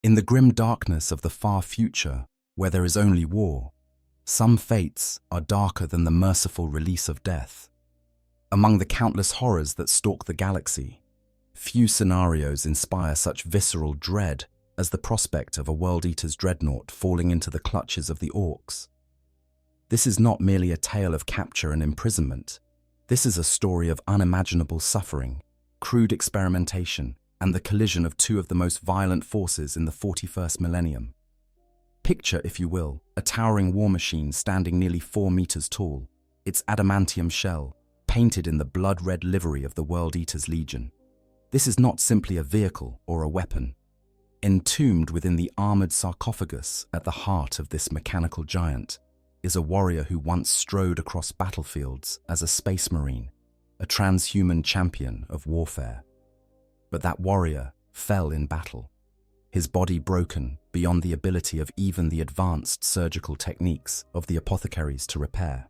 In the grim darkness of the far future, where there is only war, some fates are darker than the merciful release of death. Among the countless horrors that stalk the galaxy, few scenarios inspire such visceral dread as the prospect of a World Eater's Dreadnought falling into the clutches of the Orks. This is not merely a tale of capture and imprisonment. This is a story of unimaginable suffering, crude experimentation, and the collision of two of the most violent forces in the 41st millennium. Picture, if you will, a towering war machine standing nearly 4 meters tall, its adamantium shell painted in the blood-red livery of the World Eater's Legion. This is not simply a vehicle or a weapon. Entombed within the armored sarcophagus at the heart of this mechanical giant is a warrior who once strode across battlefields as a space marine, a transhuman champion of warfare. But that warrior fell in battle, his body broken beyond the ability of even the advanced surgical techniques of the apothecaries to repair.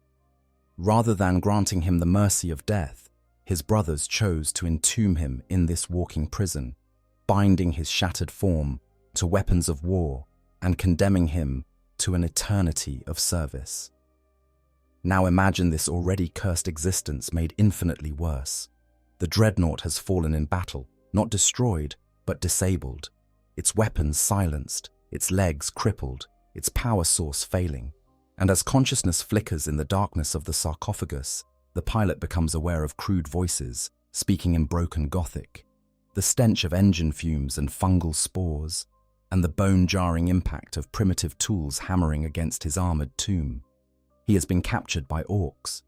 Rather than granting him the mercy of death, his brothers chose to entomb him in this walking prison, binding his shattered form to weapons of war and condemning him to an eternity of service. Now imagine this already cursed existence made infinitely worse. The Dreadnought has fallen in battle, not destroyed, but disabled, its weapons silenced, its legs crippled, its power source failing. And as consciousness flickers in the darkness of the sarcophagus, the pilot becomes aware of crude voices, speaking in broken Gothic, the stench of engine fumes and fungal spores, and the bone-jarring impact of primitive tools hammering against his armored tomb. He has been captured by Orks.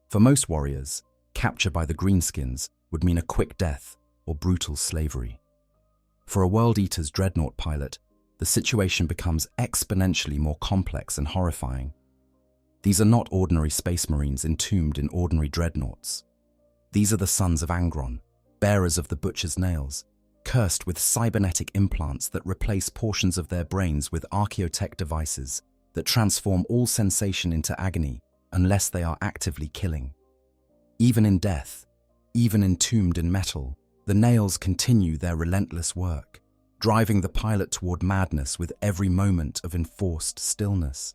For most warriors, capture by the Greenskins would mean a quick death or brutal slavery. For a World Eater's Dreadnought pilot, the situation becomes exponentially more complex and horrifying. These are not ordinary space marines entombed in ordinary dreadnoughts. These are the sons of Angron, bearers of the Butcher's Nails, cursed with cybernetic implants that replace portions of their brains with archaeotech devices that transform all sensation into agony unless they are actively killing. Even in death, even entombed in metal, the nails continue their relentless work, driving the pilot toward madness with every moment of enforced stillness.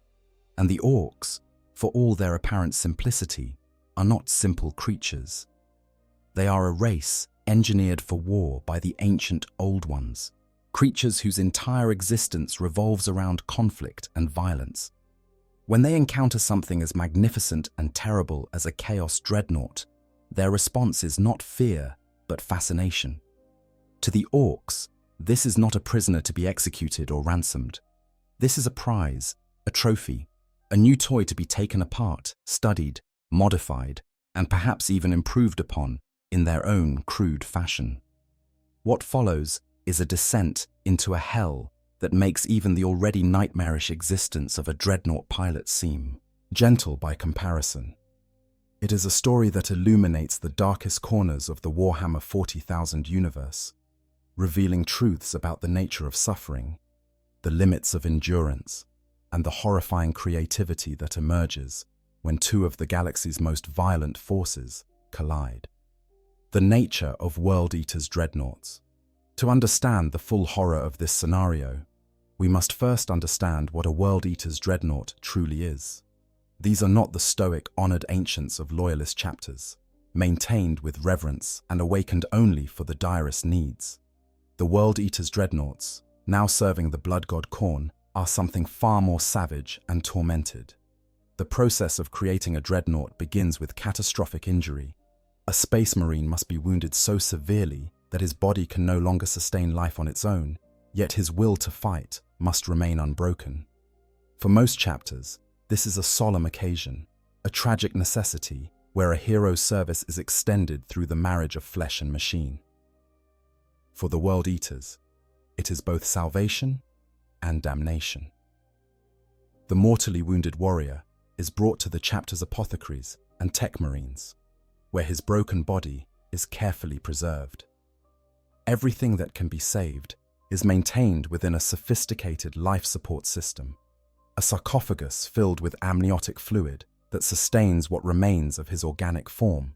And the Orks, for all their apparent simplicity, are not simple creatures. They are a race engineered for war by the ancient Old Ones, creatures whose entire existence revolves around conflict and violence. When they encounter something as magnificent and terrible as a Chaos Dreadnought, their response is not fear, but fascination. To the Orks, this is not a prisoner to be executed or ransomed. This is a prize, a trophy, a new toy to be taken apart, studied, modified, and perhaps even improved upon in their own crude fashion. What follows is a descent into a hell that makes even the already nightmarish existence of a Dreadnought pilot seem gentle by comparison. It is a story that illuminates the darkest corners of the Warhammer 40,000 universe, revealing truths about the nature of suffering, the limits of endurance, and the horrifying creativity that emerges when two of the galaxy's most violent forces collide. The nature of World Eater's Dreadnoughts. To understand the full horror of this scenario, we must first understand what a World Eater's Dreadnought truly is. These are not the stoic, honored ancients of loyalist chapters, maintained with reverence and awakened only for the direst needs. The World Eater's Dreadnoughts, now serving the blood god Khorne, are something far more savage and tormented. The process of creating a dreadnought begins with catastrophic injury. A space marine must be wounded so severely that his body can no longer sustain life on its own, yet his will to fight must remain unbroken. For most chapters, this is a solemn occasion, a tragic necessity where a hero's service is extended through the marriage of flesh and machine. For the World Eaters, it is both salvation and damnation. The mortally wounded warrior is brought to the chapter's apothecaries and tech marines, where his broken body is carefully preserved. Everything that can be saved is maintained within a sophisticated life support system, a sarcophagus filled with amniotic fluid that sustains what remains of his organic form.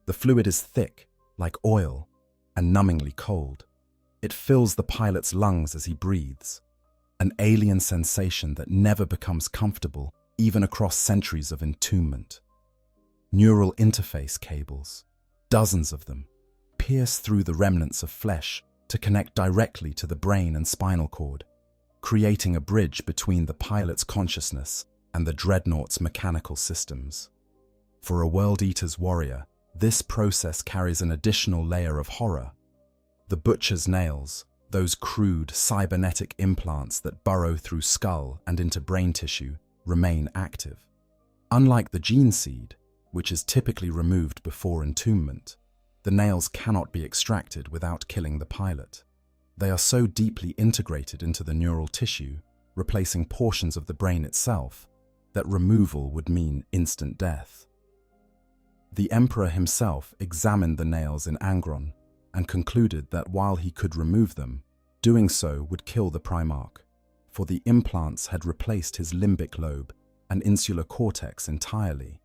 The fluid is thick, like oil, and numbingly cold. It fills the pilot's lungs as he breathes, an alien sensation that never becomes comfortable, even across centuries of entombment. Neural interface cables, dozens of them, pierce through the remnants of flesh to connect directly to the brain and spinal cord, creating a bridge between the pilot's consciousness and the Dreadnought's mechanical systems. For a World Eater's warrior, this process carries an additional layer of horror. The butcher's nails, those crude cybernetic implants that burrow through skull and into brain tissue, remain active. Unlike the gene seed, which is typically removed before entombment, the nails cannot be extracted without killing the pilot. They are so deeply integrated into the neural tissue, replacing portions of the brain itself, that removal would mean instant death. The Emperor himself examined the nails in Angron and concluded that while he could remove them, doing so would kill the Primarch, for the implants had replaced his limbic lobe and insular cortex entirely.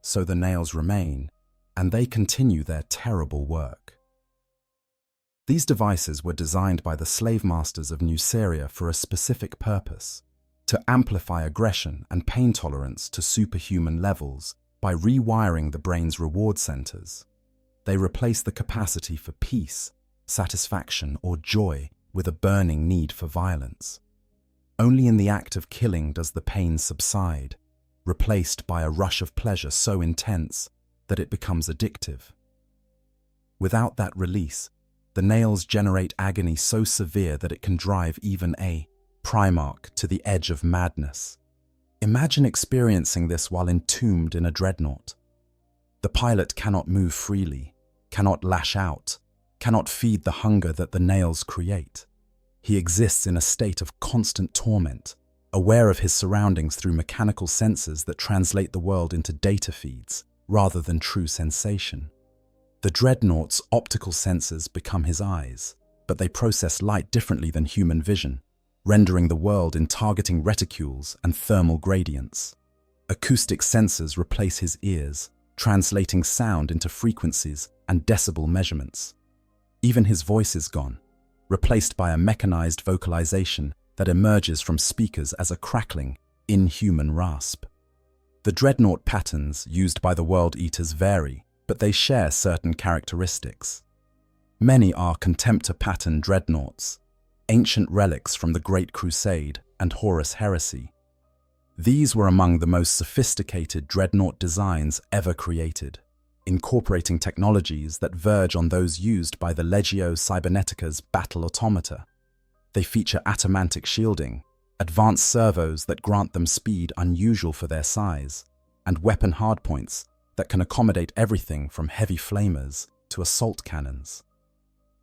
So the nails remain, and they continue their terrible work. These devices were designed by the slave masters of Nuceria for a specific purpose: to amplify aggression and pain tolerance to superhuman levels by rewiring the brain's reward centers. They replace the capacity for peace, satisfaction, or joy with a burning need for violence. Only in the act of killing does the pain subside, replaced by a rush of pleasure so intense that it becomes addictive. Without that release, the nails generate agony so severe that it can drive even a Primarch to the edge of madness. Imagine experiencing this while entombed in a dreadnought. The pilot cannot move freely, cannot lash out, cannot feed the hunger that the nails create. He exists in a state of constant torment, aware of his surroundings through mechanical sensors that translate the world into data feeds rather than true sensation. The Dreadnought's optical sensors become his eyes, but they process light differently than human vision, rendering the world in targeting reticules and thermal gradients. Acoustic sensors replace his ears, translating sound into frequencies and decibel measurements. Even his voice is gone, replaced by a mechanized vocalization that emerges from speakers as a crackling, inhuman rasp. The Dreadnought patterns used by the World Eaters vary, but they share certain characteristics. Many are Contemptor pattern Dreadnoughts, ancient relics from the Great Crusade and Horus Heresy. These were among the most sophisticated Dreadnought designs ever created, incorporating technologies that verge on those used by the Legio Cybernetica's battle automata. They feature atomantic shielding, advanced servos that grant them speed unusual for their size, and weapon hardpoints that can accommodate everything from heavy flamers to assault cannons.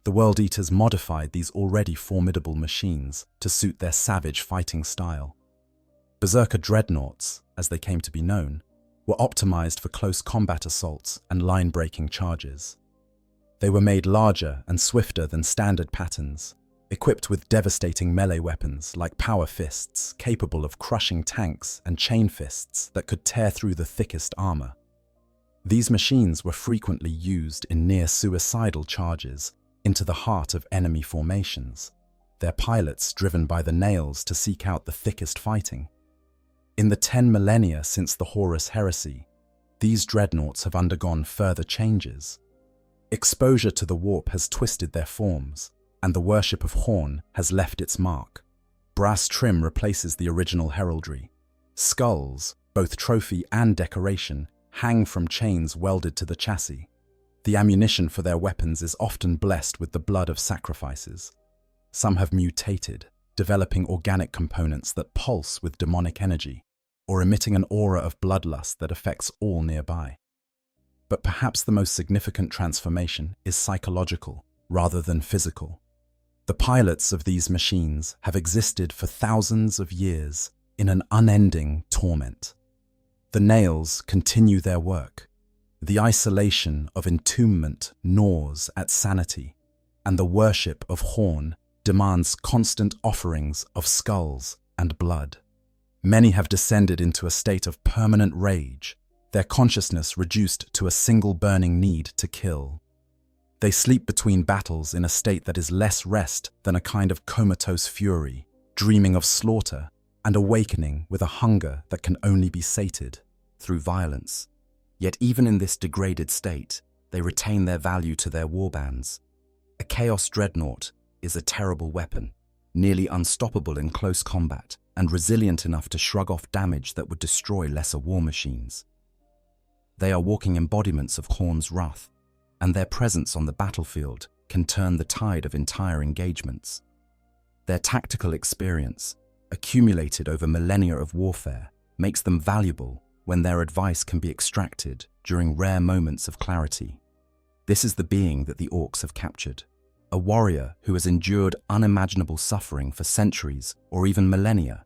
The World Eaters modified these already formidable machines to suit their savage fighting style. Berserker Dreadnoughts, as they came to be known, were optimized for close combat assaults and line-breaking charges. They were made larger and swifter than standard patterns, equipped with devastating melee weapons like power fists capable of crushing tanks and chain fists that could tear through the thickest armor. These machines were frequently used in near-suicidal charges into the heart of enemy formations, their pilots driven by the nails to seek out the thickest fighting. In the 10 millennia since the Horus Heresy, these dreadnoughts have undergone further changes. Exposure to the warp has twisted their forms, and the worship of Horn has left its mark. Brass trim replaces the original heraldry. Skulls, both trophy and decoration, hang from chains welded to the chassis. The ammunition for their weapons is often blessed with the blood of sacrifices. Some have mutated, developing organic components that pulse with demonic energy, or emitting an aura of bloodlust that affects all nearby. But perhaps the most significant transformation is psychological rather than physical. The pilots of these machines have existed for thousands of years in an unending torment. The nails continue their work. The isolation of entombment gnaws at sanity, and the worship of Horn demands constant offerings of skulls and blood. Many have descended into a state of permanent rage, their consciousness reduced to a single burning need to kill. They sleep between battles in a state that is less rest than a kind of comatose fury, dreaming of slaughter and awakening with a hunger that can only be sated through violence. Yet even in this degraded state, they retain their value to their warbands. A Chaos Dreadnought is a terrible weapon, nearly unstoppable in close combat and resilient enough to shrug off damage that would destroy lesser war machines. They are walking embodiments of Khorne's wrath, and their presence on the battlefield can turn the tide of entire engagements. Their tactical experience, accumulated over millennia of warfare, makes them valuable when their advice can be extracted during rare moments of clarity. This is the being that the Orks have captured, a warrior who has endured unimaginable suffering for centuries or even millennia,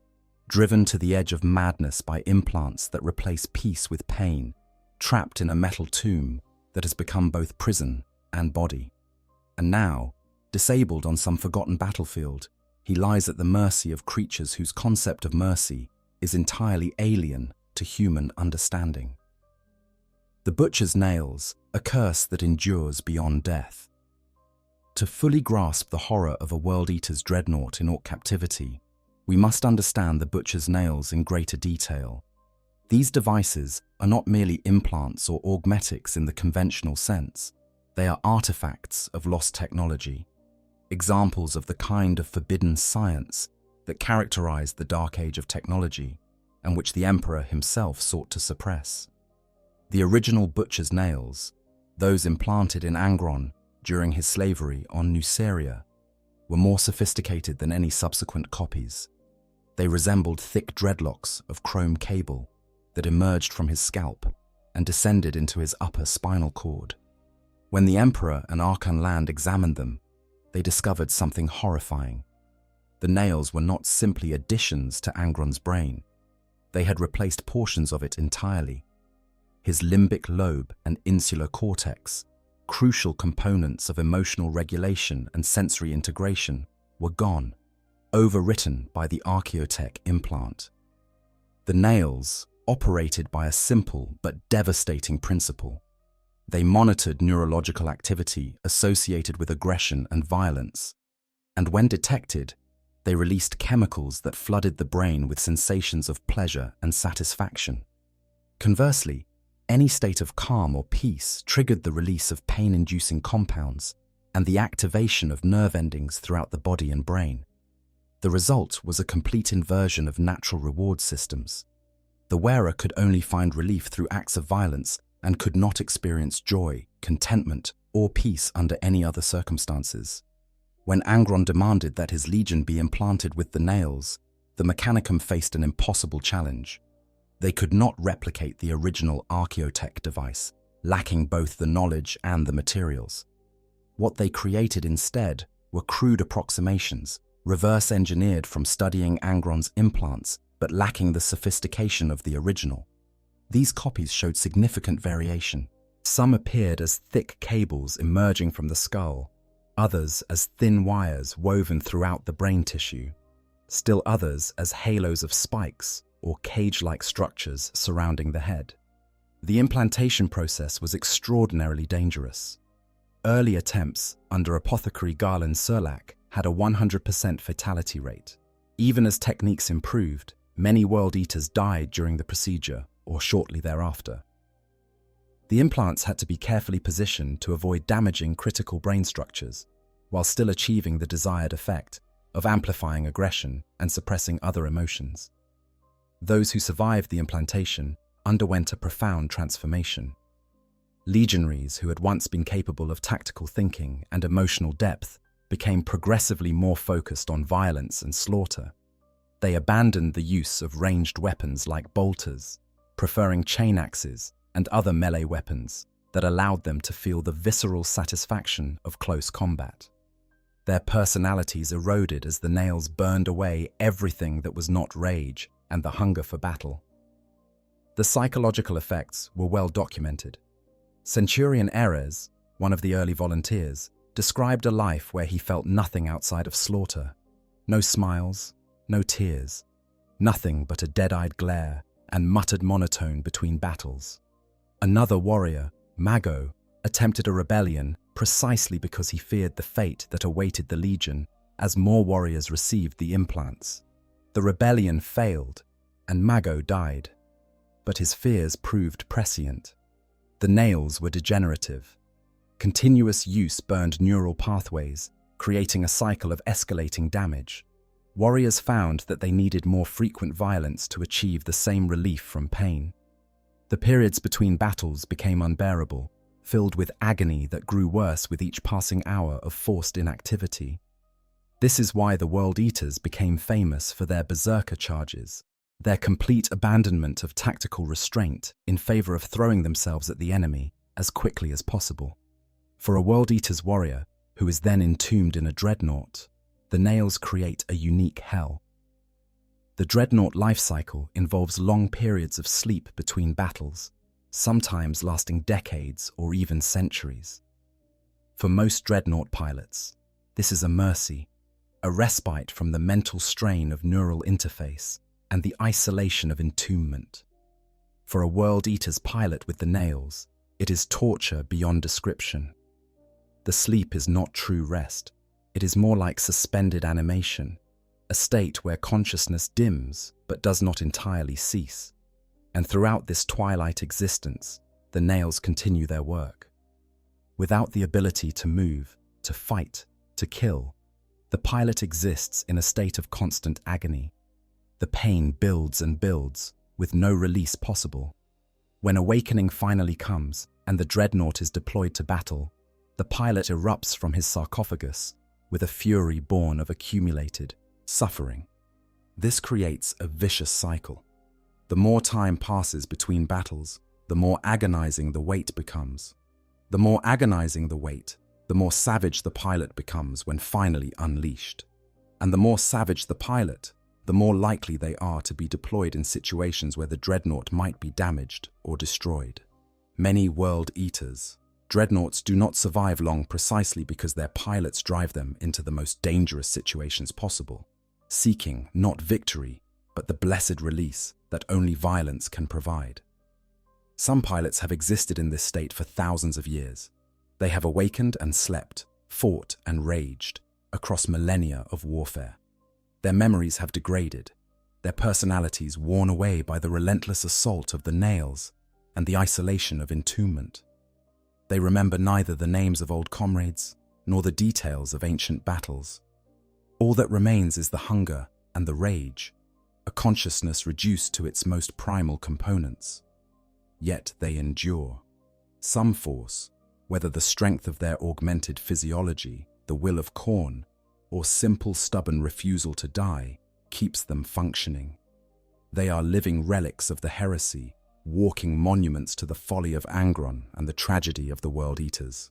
driven to the edge of madness by implants that replace peace with pain, trapped in a metal tomb that has become both prison and body. And now, disabled on some forgotten battlefield, he lies at the mercy of creatures whose concept of mercy is entirely alien to human understanding. The Butcher's Nails, a curse that endures beyond death. To fully grasp the horror of a World Eater's dreadnought in Ork captivity, we must understand the Butcher's Nails in greater detail. These devices are not merely implants or augmetics in the conventional sense. They are artifacts of lost technology, examples of the kind of forbidden science that characterized the Dark Age of technology and which the Emperor himself sought to suppress. The original Butcher's Nails, those implanted in Angron during his slavery on Nuceria, were more sophisticated than any subsequent copies. They resembled thick dreadlocks of chrome cable that emerged from his scalp and descended into his upper spinal cord. When the Emperor and Archon Land examined them, they discovered something horrifying. The nails were not simply additions to Angron's brain. They had replaced portions of it entirely. His limbic lobe and insular cortex, crucial components of emotional regulation and sensory integration, were gone, overwritten by the Archaeotech implant. The nails operated by a simple but devastating principle. They monitored neurological activity associated with aggression and violence, and when detected, they released chemicals that flooded the brain with sensations of pleasure and satisfaction. Conversely, any state of calm or peace triggered the release of pain-inducing compounds and the activation of nerve endings throughout the body and brain. The result was a complete inversion of natural reward systems. The wearer could only find relief through acts of violence and could not experience joy, contentment, or peace under any other circumstances. When Angron demanded that his legion be implanted with the nails, the Mechanicum faced an impossible challenge. They could not replicate the original Archaeotech device, lacking both the knowledge and the materials. What they created instead were crude approximations, reverse-engineered from studying Angron's implants, but lacking the sophistication of the original. These copies showed significant variation. Some appeared as thick cables emerging from the skull, others as thin wires woven throughout the brain tissue, still others as halos of spikes or cage-like structures surrounding the head. The implantation process was extraordinarily dangerous. Early attempts under Apothecary Garland Serlac had a 100% fatality rate. Even as techniques improved, many World Eaters died during the procedure or shortly thereafter. The implants had to be carefully positioned to avoid damaging critical brain structures, while still achieving the desired effect of amplifying aggression and suppressing other emotions. Those who survived the implantation underwent a profound transformation. Legionaries who had once been capable of tactical thinking and emotional depth became progressively more focused on violence and slaughter. They abandoned the use of ranged weapons like bolters, preferring chain axes and other melee weapons that allowed them to feel the visceral satisfaction of close combat. Their personalities eroded as the nails burned away everything that was not rage and the hunger for battle. The psychological effects were well documented. Centurion Erez, one of the early volunteers, described a life where he felt nothing outside of slaughter. No smiles, no tears, nothing but a dead-eyed glare and muttered monotone between battles. Another warrior, Mago, attempted a rebellion precisely because he feared the fate that awaited the Legion as more warriors received the implants. The rebellion failed, and Mago died. But his fears proved prescient. The nails were degenerative. Continuous use burned neural pathways, creating a cycle of escalating damage. Warriors found that they needed more frequent violence to achieve the same relief from pain. The periods between battles became unbearable, filled with agony that grew worse with each passing hour of forced inactivity. This is why the World Eaters became famous for their berserker charges, their complete abandonment of tactical restraint in favor of throwing themselves at the enemy as quickly as possible. For a World Eater's warrior, who is then entombed in a Dreadnought, the nails create a unique hell. The Dreadnought life cycle involves long periods of sleep between battles, sometimes lasting decades or even centuries. For most Dreadnought pilots, this is a mercy, a respite from the mental strain of neural interface and the isolation of entombment. For a World Eater's pilot with the nails, it is torture beyond description. The sleep is not true rest. It is more like suspended animation, a state where consciousness dims but does not entirely cease. And throughout this twilight existence, the nails continue their work. Without the ability to move, to fight, to kill, the pilot exists in a state of constant agony. The pain builds and builds, with no release possible. When awakening finally comes and the Dreadnought is deployed to battle, the pilot erupts from his sarcophagus with a fury born of accumulated suffering. This creates a vicious cycle. The more time passes between battles, the more agonizing the wait becomes. The more agonizing the wait, the more savage the pilot becomes when finally unleashed. And the more savage the pilot, the more likely they are to be deployed in situations where the Dreadnought might be damaged or destroyed. Many World Eaters, Dreadnoughts do not survive long precisely because their pilots drive them into the most dangerous situations possible, seeking not victory, but the blessed release that only violence can provide. Some pilots have existed in this state for thousands of years. They have awakened and slept, fought and raged, across millennia of warfare. Their memories have degraded, their personalities worn away by the relentless assault of the nails and the isolation of entombment. They remember neither the names of old comrades nor the details of ancient battles. All that remains is the hunger and the rage, a consciousness reduced to its most primal components. Yet they endure. Some force, whether the strength of their augmented physiology, the will of Khorne, or simple stubborn refusal to die, keeps them functioning. They are living relics of the heresy, walking monuments to the folly of Angron and the tragedy of the World Eaters.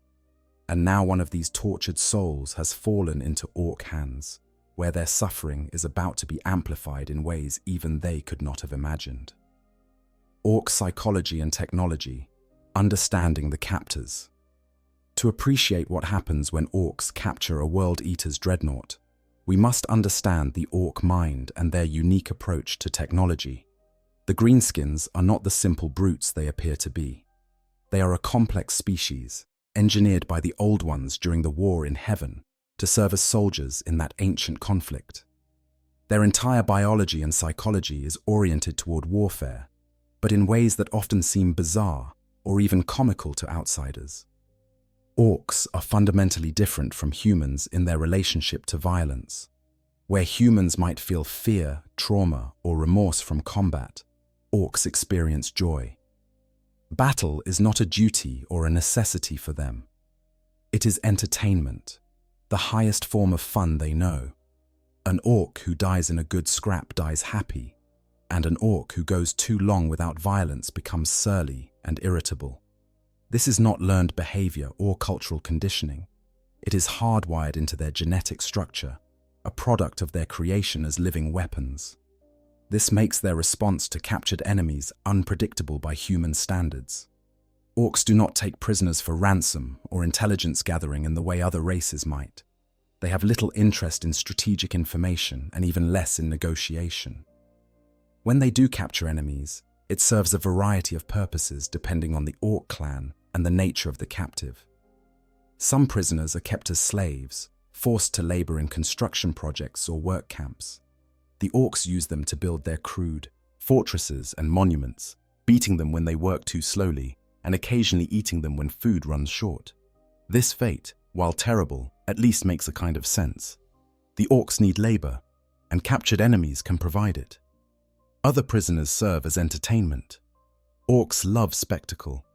And now one of these tortured souls has fallen into Ork hands, where their suffering is about to be amplified in ways even they could not have imagined. Ork psychology and technology, understanding the captors. To appreciate what happens when Orks capture a World Eater's Dreadnought, we must understand the Ork mind and their unique approach to technology. The Greenskins are not the simple brutes they appear to be. They are a complex species, engineered by the Old Ones during the war in Heaven to serve as soldiers in that ancient conflict. Their entire biology and psychology is oriented toward warfare, but in ways that often seem bizarre or even comical to outsiders. Orks are fundamentally different from humans in their relationship to violence. Where humans might feel fear, trauma, or remorse from combat, Orks experience joy. Battle is not a duty or a necessity for them. It is entertainment, the highest form of fun they know. An Ork who dies in a good scrap dies happy, and an Ork who goes too long without violence becomes surly and irritable. This is not learned behavior or cultural conditioning. It is hardwired into their genetic structure, a product of their creation as living weapons. This makes their response to captured enemies unpredictable by human standards. Orks do not take prisoners for ransom or intelligence gathering in the way other races might. They have little interest in strategic information and even less in negotiation. When they do capture enemies, it serves a variety of purposes depending on the Ork clan and the nature of the captive. Some prisoners are kept as slaves, forced to labor in construction projects or work camps. The Orks use them to build their crude fortresses and monuments, beating them when they work too slowly and occasionally eating them when food runs short. This fate, while terrible, at least makes a kind of sense. The Orks need labor, and captured enemies can provide it. Other prisoners serve as entertainment. Orks love spectacle,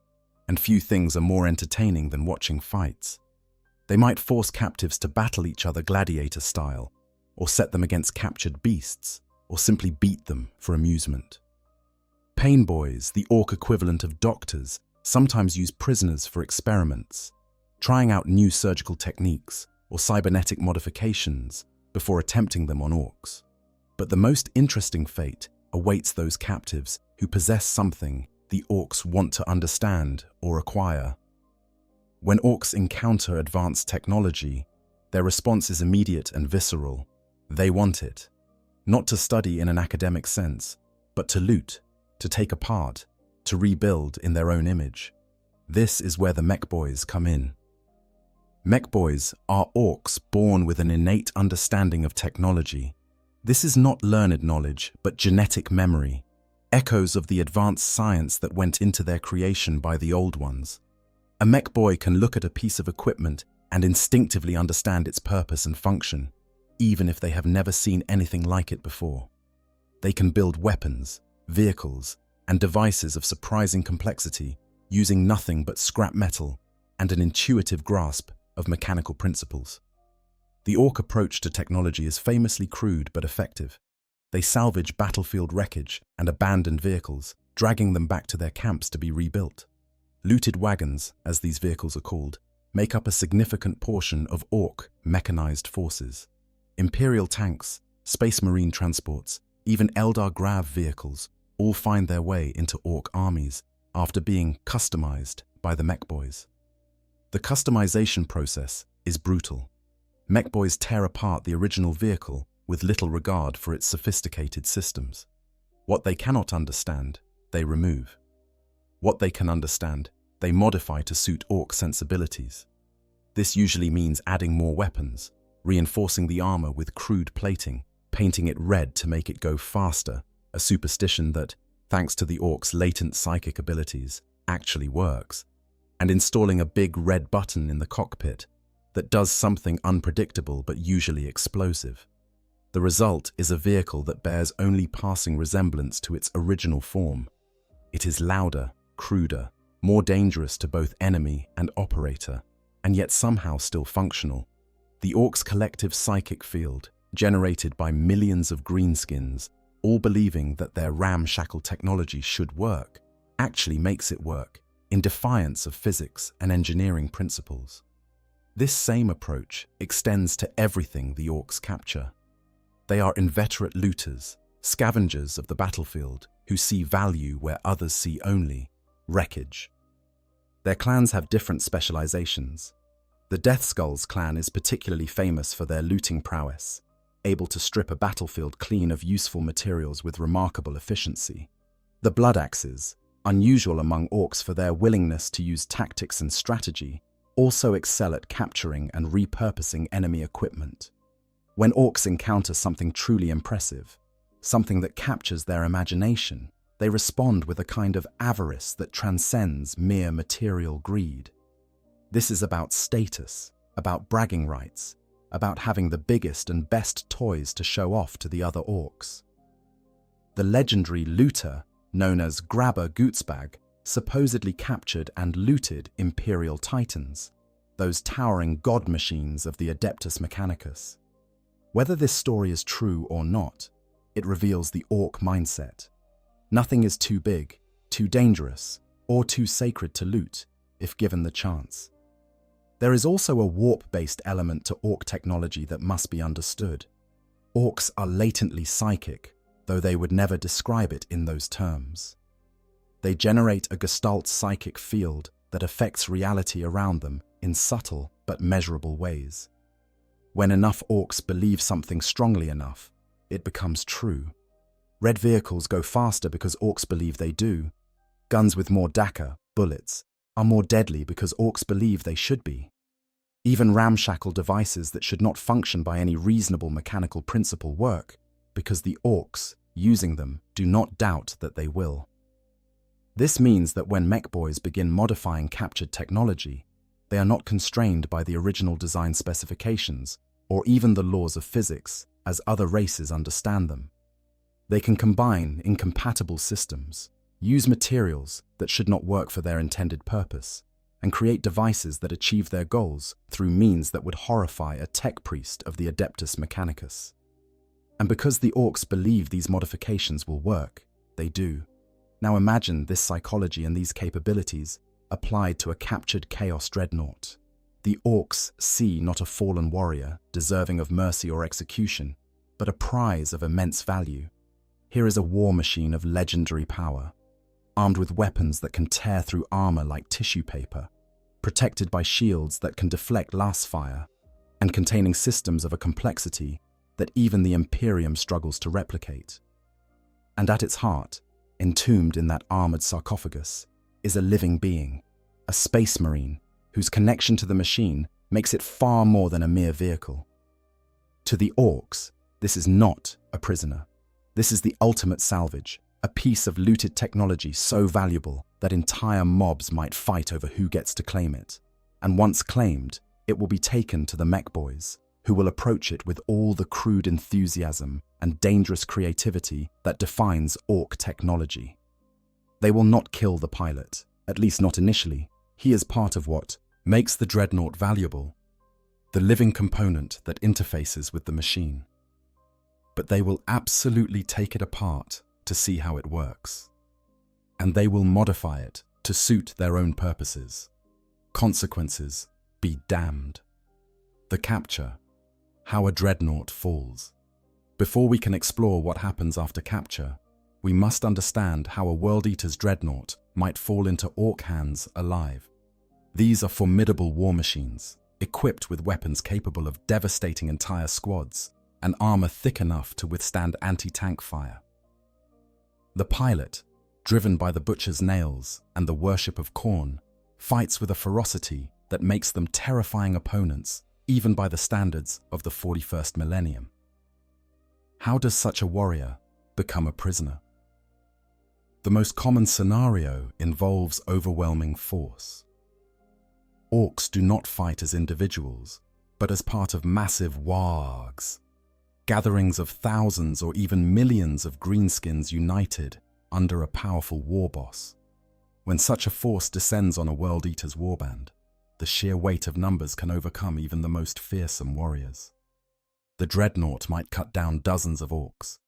and few things are more entertaining than watching fights. They might force captives to battle each other gladiator style, or set them against captured beasts, or simply beat them for amusement. Pain boys, the Ork equivalent of doctors, sometimes use prisoners for experiments, trying out new surgical techniques or cybernetic modifications before attempting them on Orks. But the most interesting fate awaits those captives who possess something the Orks want to understand or acquire. When Orks encounter advanced technology, their response is immediate and visceral. They want it, not to study in an academic sense, but to loot, to take apart, to rebuild in their own image. This is where the mech boys come in. Mech boys are Orks born with an innate understanding of technology. This is not learned knowledge, but genetic memory, echoes of the advanced science that went into their creation by the old ones. A mech boy can look at a piece of equipment and instinctively understand its purpose and function, even if they have never seen anything like it before. They can build weapons, vehicles, and devices of surprising complexity using nothing but scrap metal and an intuitive grasp of mechanical principles. The Ork approach to technology is famously crude but effective. They salvage battlefield wreckage and abandoned vehicles, dragging them back to their camps to be rebuilt. Looted wagons, as these vehicles are called, make up a significant portion of Ork mechanized forces. Imperial tanks, space marine transports, even Eldar Grav vehicles all find their way into Ork armies after being customized by the mech boys. The customization process is brutal. Mech boys tear apart the original vehicle with little regard for its sophisticated systems. What they cannot understand, they remove. What they can understand, they modify to suit Ork sensibilities. This usually means adding more weapons, reinforcing the armor with crude plating, painting it red to make it go faster, a superstition that, thanks to the Orks' latent psychic abilities, actually works, and installing a big red button in the cockpit that does something unpredictable but usually explosive. The result is a vehicle that bears only passing resemblance to its original form. It is louder, cruder, more dangerous to both enemy and operator, and yet somehow still functional. The Orks' collective psychic field, generated by millions of greenskins, all believing that their ramshackle technology should work, actually makes it work, in defiance of physics and engineering principles. This same approach extends to everything the Orks capture. They are inveterate looters, scavengers of the battlefield, who see value where others see only wreckage. Their clans have different specializations. The Death Skulls clan is particularly famous for their looting prowess, able to strip a battlefield clean of useful materials with remarkable efficiency. The Blood Axes, unusual among Orks for their willingness to use tactics and strategy, also excel at capturing and repurposing enemy equipment. When Orks encounter something truly impressive, something that captures their imagination, they respond with a kind of avarice that transcends mere material greed. This is about status, about bragging rights, about having the biggest and best toys to show off to the other Orks. The legendary looter, known as Grabber Gootsbag, supposedly captured and looted Imperial Titans, those towering god machines of the Adeptus Mechanicus. Whether this story is true or not, it reveals the Ork mindset. Nothing is too big, too dangerous, or too sacred to loot, if given the chance. There is also a warp-based element to Ork technology that must be understood. Orks are latently psychic, though they would never describe it in those terms. They generate a gestalt psychic field that affects reality around them in subtle but measurable ways. When enough Orks believe something strongly enough, it becomes true. Red vehicles go faster because Orks believe they do. Guns with more Daka, bullets, are more deadly because Orks believe they should be. Even ramshackle devices that should not function by any reasonable mechanical principle work, because the Orks, using them, do not doubt that they will. This means that when mech boys begin modifying captured technology, they are not constrained by the original design specifications or even the laws of physics as other races understand them. They can combine incompatible systems, use materials that should not work for their intended purpose, and create devices that achieve their goals through means that would horrify a tech priest of the Adeptus Mechanicus. And because the Orks believe these modifications will work, they do. Now imagine this psychology and these capabilities applied to a captured Chaos Dreadnought. The Orks see not a fallen warrior deserving of mercy or execution, but a prize of immense value. Here is a war machine of legendary power, armed with weapons that can tear through armor like tissue paper, protected by shields that can deflect last fire, and containing systems of a complexity that even the Imperium struggles to replicate. And at its heart, entombed in that armored sarcophagus, is a living being, a space marine, whose connection to the machine makes it far more than a mere vehicle. To the Orks, this is not a prisoner. This is the ultimate salvage, a piece of looted technology so valuable that entire mobs might fight over who gets to claim it. And once claimed, it will be taken to the mech boys, who will approach it with all the crude enthusiasm and dangerous creativity that defines Ork technology. They will not kill the pilot, at least not initially. He is part of what makes the Dreadnought valuable, the living component that interfaces with the machine. But they will absolutely take it apart to see how it works. And they will modify it to suit their own purposes. Consequences be damned. The capture. How a Dreadnought falls. Before we can explore what happens after capture, we must understand how a World Eater's Dreadnought might fall into Ork hands alive. These are formidable war machines, equipped with weapons capable of devastating entire squads, and armor thick enough to withstand anti-tank fire. The pilot, driven by the butcher's nails and the worship of corn, fights with a ferocity that makes them terrifying opponents even by the standards of the 41st millennium. How does such a warrior become a prisoner? The most common scenario involves overwhelming force. Orks do not fight as individuals, but as part of massive wargs, gatherings of thousands or even millions of greenskins united under a powerful war boss. When such a force descends on a World Eater's warband, the sheer weight of numbers can overcome even the most fearsome warriors. The Dreadnought might cut down dozens of Orks,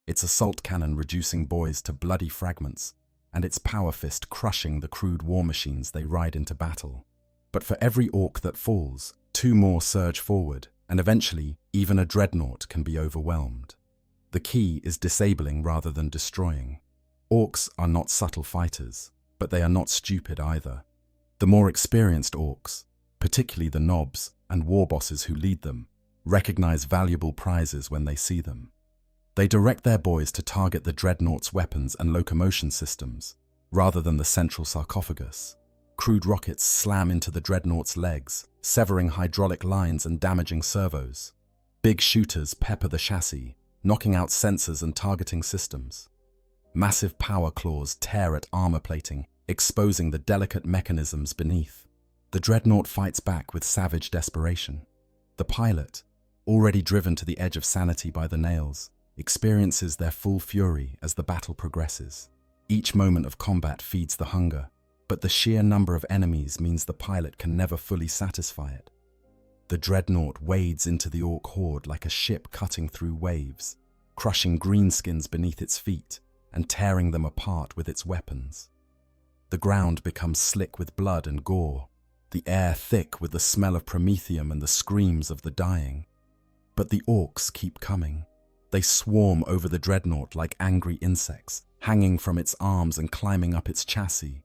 its assault cannon reducing boys to bloody fragments, and its power fist crushing the crude war machines they ride into battle. But for every Ork that falls, two more surge forward, and eventually even a Dreadnought can be overwhelmed. The key is disabling rather than destroying. Orks are not subtle fighters, but they are not stupid either. The more experienced Orks, particularly the nobs and war bosses who lead them, recognize valuable prizes when they see them. They direct their boys to target the Dreadnought's weapons and locomotion systems, rather than the central sarcophagus. Crude rockets slam into the Dreadnought's legs, severing hydraulic lines and damaging servos. Big shooters pepper the chassis, knocking out sensors and targeting systems. Massive power claws tear at armor plating, exposing the delicate mechanisms beneath. The Dreadnought fights back with savage desperation. The pilot, already driven to the edge of sanity by the nails, experiences their full fury as the battle progresses. Each moment of combat feeds the hunger, but the sheer number of enemies means the pilot can never fully satisfy it. The Dreadnought wades into the Ork horde like a ship cutting through waves, crushing greenskins beneath its feet and tearing them apart with its weapons. The ground becomes slick with blood and gore, the air thick with the smell of promethium and the screams of the dying. But the Orks keep coming. They swarm over the Dreadnought like angry insects, hanging from its arms and climbing up its chassis.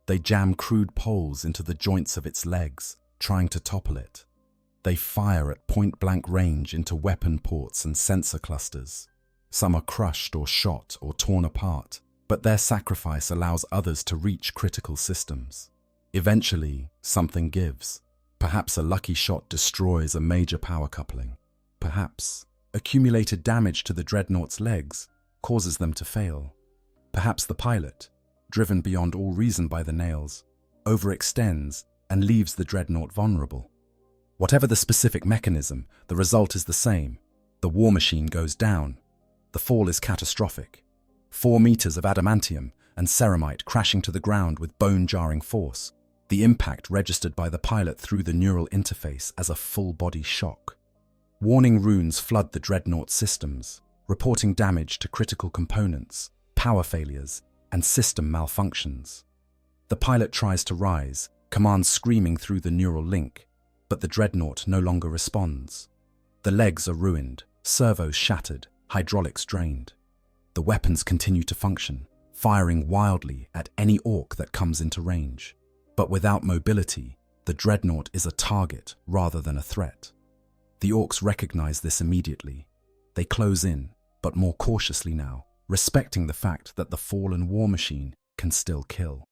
They jam crude poles into the joints of its legs, trying to topple it. They fire at point-blank range into weapon ports and sensor clusters. Some are crushed or shot or torn apart, but their sacrifice allows others to reach critical systems. Eventually, something gives. Perhaps a lucky shot destroys a major power coupling. Perhaps accumulated damage to the Dreadnought's legs causes them to fail. Perhaps the pilot, driven beyond all reason by the nails, overextends and leaves the Dreadnought vulnerable. Whatever the specific mechanism, the result is the same. The war machine goes down. The fall is catastrophic. 4 meters of adamantium and ceramite crashing to the ground with bone-jarring force. The impact registered by the pilot through the neural interface as a full-body shock. Warning runes flood the Dreadnought systems, reporting damage to critical components, power failures, and system malfunctions. The pilot tries to rise, commands screaming through the neural link, but the Dreadnought no longer responds. The legs are ruined, servos shattered, hydraulics drained. The weapons continue to function, firing wildly at any Ork that comes into range. But without mobility, the Dreadnought is a target rather than a threat. The Orks recognize this immediately. They close in, but more cautiously now, respecting the fact that the fallen war machine can still kill.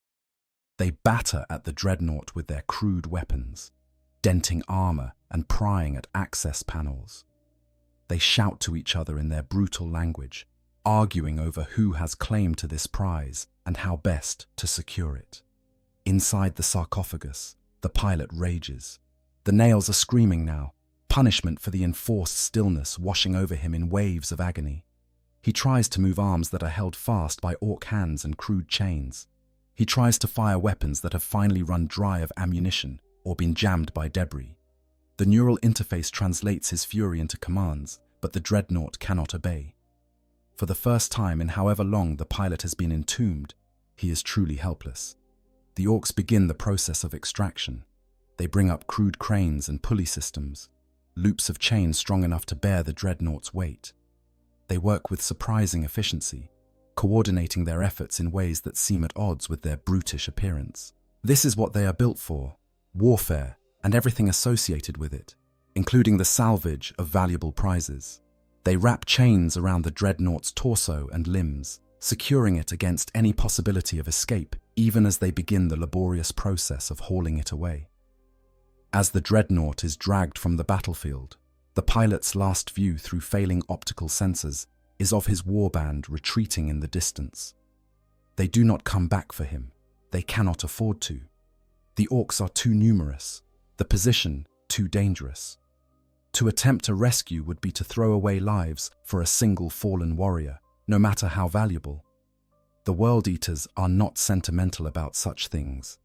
They batter at the Dreadnought with their crude weapons, denting armor and prying at access panels. They shout to each other in their brutal language, arguing over who has claim to this prize and how best to secure it. Inside the sarcophagus, the pilot rages. The nails are screaming now, punishment for the enforced stillness washing over him in waves of agony. He tries to move arms that are held fast by Ork hands and crude chains. He tries to fire weapons that have finally run dry of ammunition or been jammed by debris. The neural interface translates his fury into commands, but the Dreadnought cannot obey. For the first time in however long the pilot has been entombed, he is truly helpless. The Orks begin the process of extraction. They bring up crude cranes and pulley systems, loops of chain strong enough to bear the Dreadnought's weight. They work with surprising efficiency, coordinating their efforts in ways that seem at odds with their brutish appearance. This is what they are built for: warfare and everything associated with it, including the salvage of valuable prizes. They wrap chains around the Dreadnought's torso and limbs, securing it against any possibility of escape, even as they begin the laborious process of hauling it away. As the Dreadnought is dragged from the battlefield, the pilot's last view through failing optical sensors is of his warband retreating in the distance. They do not come back for him. They cannot afford to. The Orks are too numerous, the position too dangerous. To attempt a rescue would be to throw away lives for a single fallen warrior, no matter how valuable. The World Eaters are not sentimental about such things.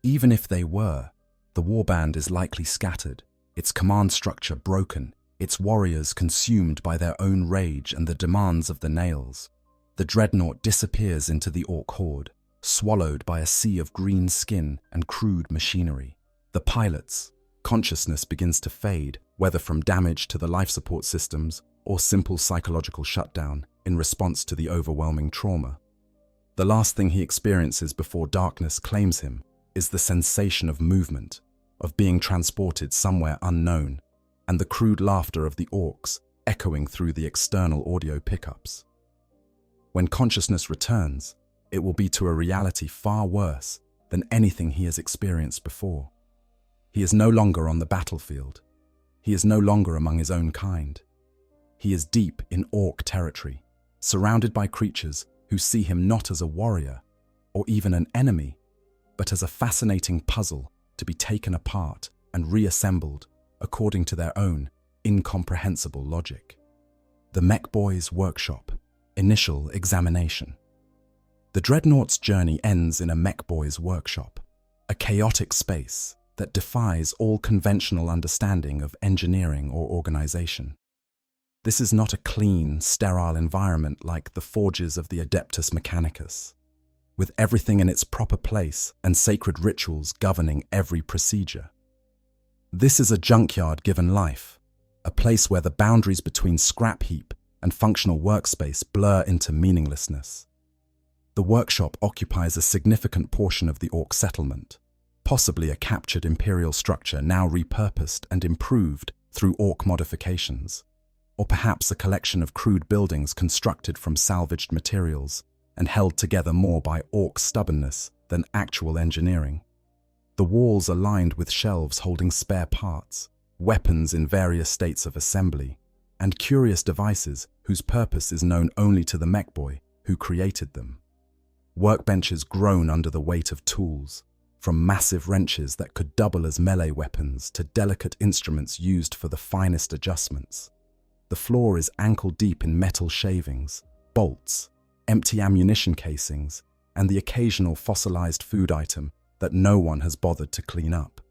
Even if they were, the warband is likely scattered, its command structure broken, its warriors consumed by their own rage and the demands of the nails. The Dreadnought disappears into the Ork horde, swallowed by a sea of green skin and crude machinery. The pilot's consciousness begins to fade, whether from damage to the life support systems or simple psychological shutdown in response to the overwhelming trauma. The last thing he experiences before darkness claims him is the sensation of movement, of being transported somewhere unknown, and the crude laughter of the Orks echoing through the external audio pickups. When consciousness returns, it will be to a reality far worse than anything he has experienced before. He is no longer on the battlefield. He is no longer among his own kind. He is deep in Ork territory, surrounded by creatures who see him not as a warrior or even an enemy, but as a fascinating puzzle to be taken apart and reassembled according to their own incomprehensible logic. The Mech Boy's Workshop. Initial examination. The Dreadnought's journey ends in a Mech Boy's workshop, a chaotic space that defies all conventional understanding of engineering or organization. This is not a clean, sterile environment like the forges of the Adeptus Mechanicus, with everything in its proper place and sacred rituals governing every procedure. This is a junkyard given life, a place where the boundaries between scrap heap and functional workspace blur into meaninglessness. The workshop occupies a significant portion of the Ork settlement, possibly a captured Imperial structure now repurposed and improved through Ork modifications, or perhaps a collection of crude buildings constructed from salvaged materials and held together more by Ork stubbornness than actual engineering. The walls are lined with shelves holding spare parts, weapons in various states of assembly, and curious devices whose purpose is known only to the mech boy who created them. Workbenches groan under the weight of tools, from massive wrenches that could double as melee weapons to delicate instruments used for the finest adjustments. The floor is ankle-deep in metal shavings, bolts, empty ammunition casings, and the occasional fossilized food item that no one has bothered to clean up.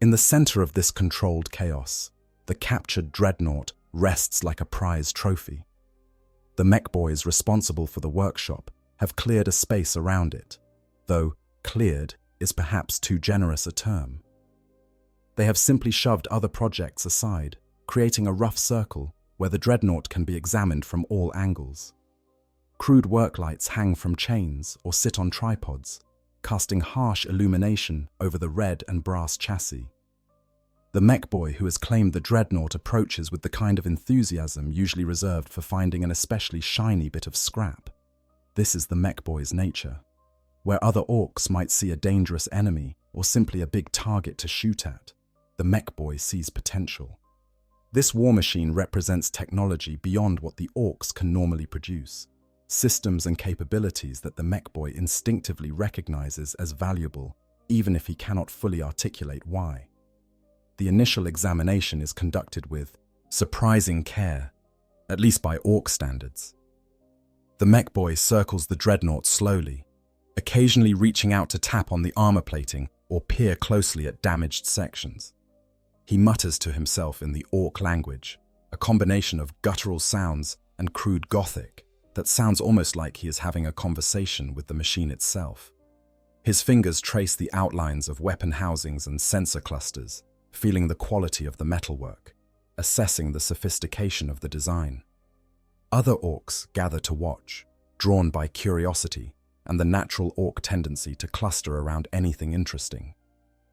In the center of this controlled chaos, the captured Dreadnought rests like a prize trophy. The mech boys responsible for the workshop have cleared a space around it, though cleared is perhaps too generous a term. They have simply shoved other projects aside, creating a rough circle where the Dreadnought can be examined from all angles. Crude worklights hang from chains or sit on tripods, casting harsh illumination over the red and brass chassis. The mech boy who has claimed the Dreadnought approaches with the kind of enthusiasm usually reserved for finding an especially shiny bit of scrap. This is the mech boy's nature. Where other orcs might see a dangerous enemy or simply a big target to shoot at, the mech boy sees potential. This war machine represents technology beyond what the orcs can normally produce, systems and capabilities that the mech boy instinctively recognizes as valuable, even if he cannot fully articulate why. The initial examination is conducted with surprising care, at least by orc standards. The mech boy circles the Dreadnought slowly, occasionally reaching out to tap on the armor plating or peer closely at damaged sections. He mutters to himself in the orc language, a combination of guttural sounds and crude Gothic that sounds almost like he is having a conversation with the machine itself. His fingers trace the outlines of weapon housings and sensor clusters, feeling the quality of the metalwork, assessing the sophistication of the design. Other orcs gather to watch, drawn by curiosity and the natural orc tendency to cluster around anything interesting.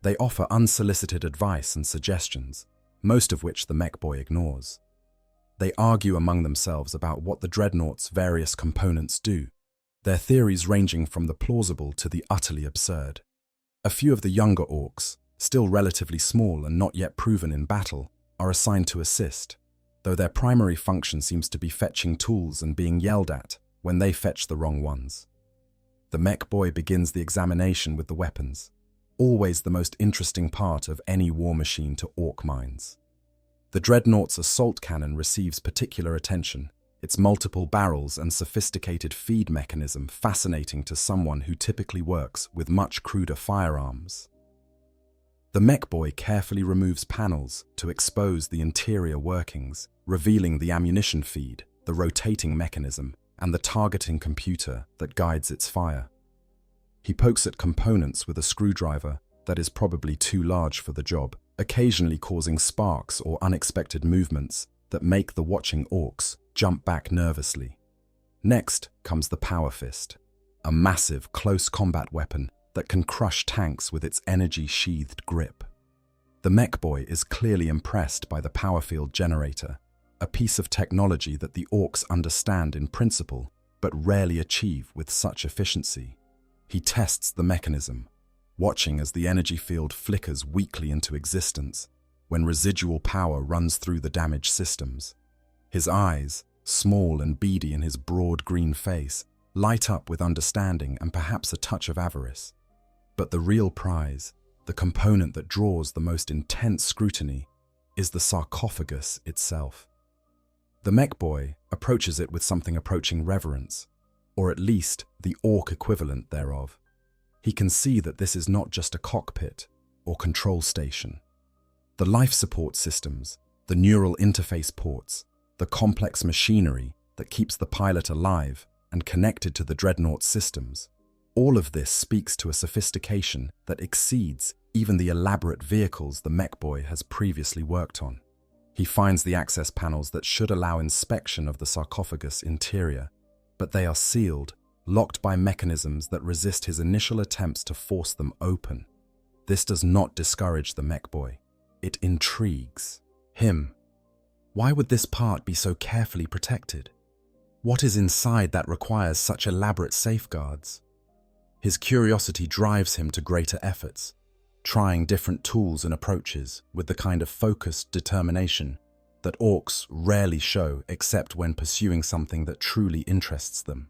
They offer unsolicited advice and suggestions, most of which the mech boy ignores. They argue among themselves about what the Dreadnought's various components do, their theories ranging from the plausible to the utterly absurd. A few of the younger orcs, still relatively small and not yet proven in battle, are assigned to assist, though their primary function seems to be fetching tools and being yelled at when they fetch the wrong ones. The mech boy begins the examination with the weapons, always the most interesting part of any war machine to orc minds. The Dreadnought's assault cannon receives particular attention, its multiple barrels and sophisticated feed mechanism fascinating to someone who typically works with much cruder firearms. The mech boy carefully removes panels to expose the interior workings, revealing the ammunition feed, the rotating mechanism, and the targeting computer that guides its fire. He pokes at components with a screwdriver that is probably too large for the job, occasionally causing sparks or unexpected movements that make the watching orcs jump back nervously. Next comes the power fist, a massive close combat weapon that can crush tanks with its energy-sheathed grip. The mech boy is clearly impressed by the power field generator, a piece of technology that the orcs understand in principle, but rarely achieve with such efficiency. He tests the mechanism, watching as the energy field flickers weakly into existence when residual power runs through the damaged systems. His eyes, small and beady in his broad green face, light up with understanding and perhaps a touch of avarice. But the real prize, the component that draws the most intense scrutiny, is the sarcophagus itself. The mech boy approaches it with something approaching reverence, or at least the orc equivalent thereof. He can see that this is not just a cockpit or control station. The life support systems, the neural interface ports, the complex machinery that keeps the pilot alive and connected to the Dreadnought systems, all of this speaks to a sophistication that exceeds even the elaborate vehicles the mech boy has previously worked on. He finds the access panels that should allow inspection of the sarcophagus interior, but they are sealed, locked by mechanisms that resist his initial attempts to force them open. This does not discourage the mech boy. It intrigues him. Why would this part be so carefully protected? What is inside that requires such elaborate safeguards? His curiosity drives him to greater efforts, trying different tools and approaches with the kind of focused determination that orcs rarely show except when pursuing something that truly interests them.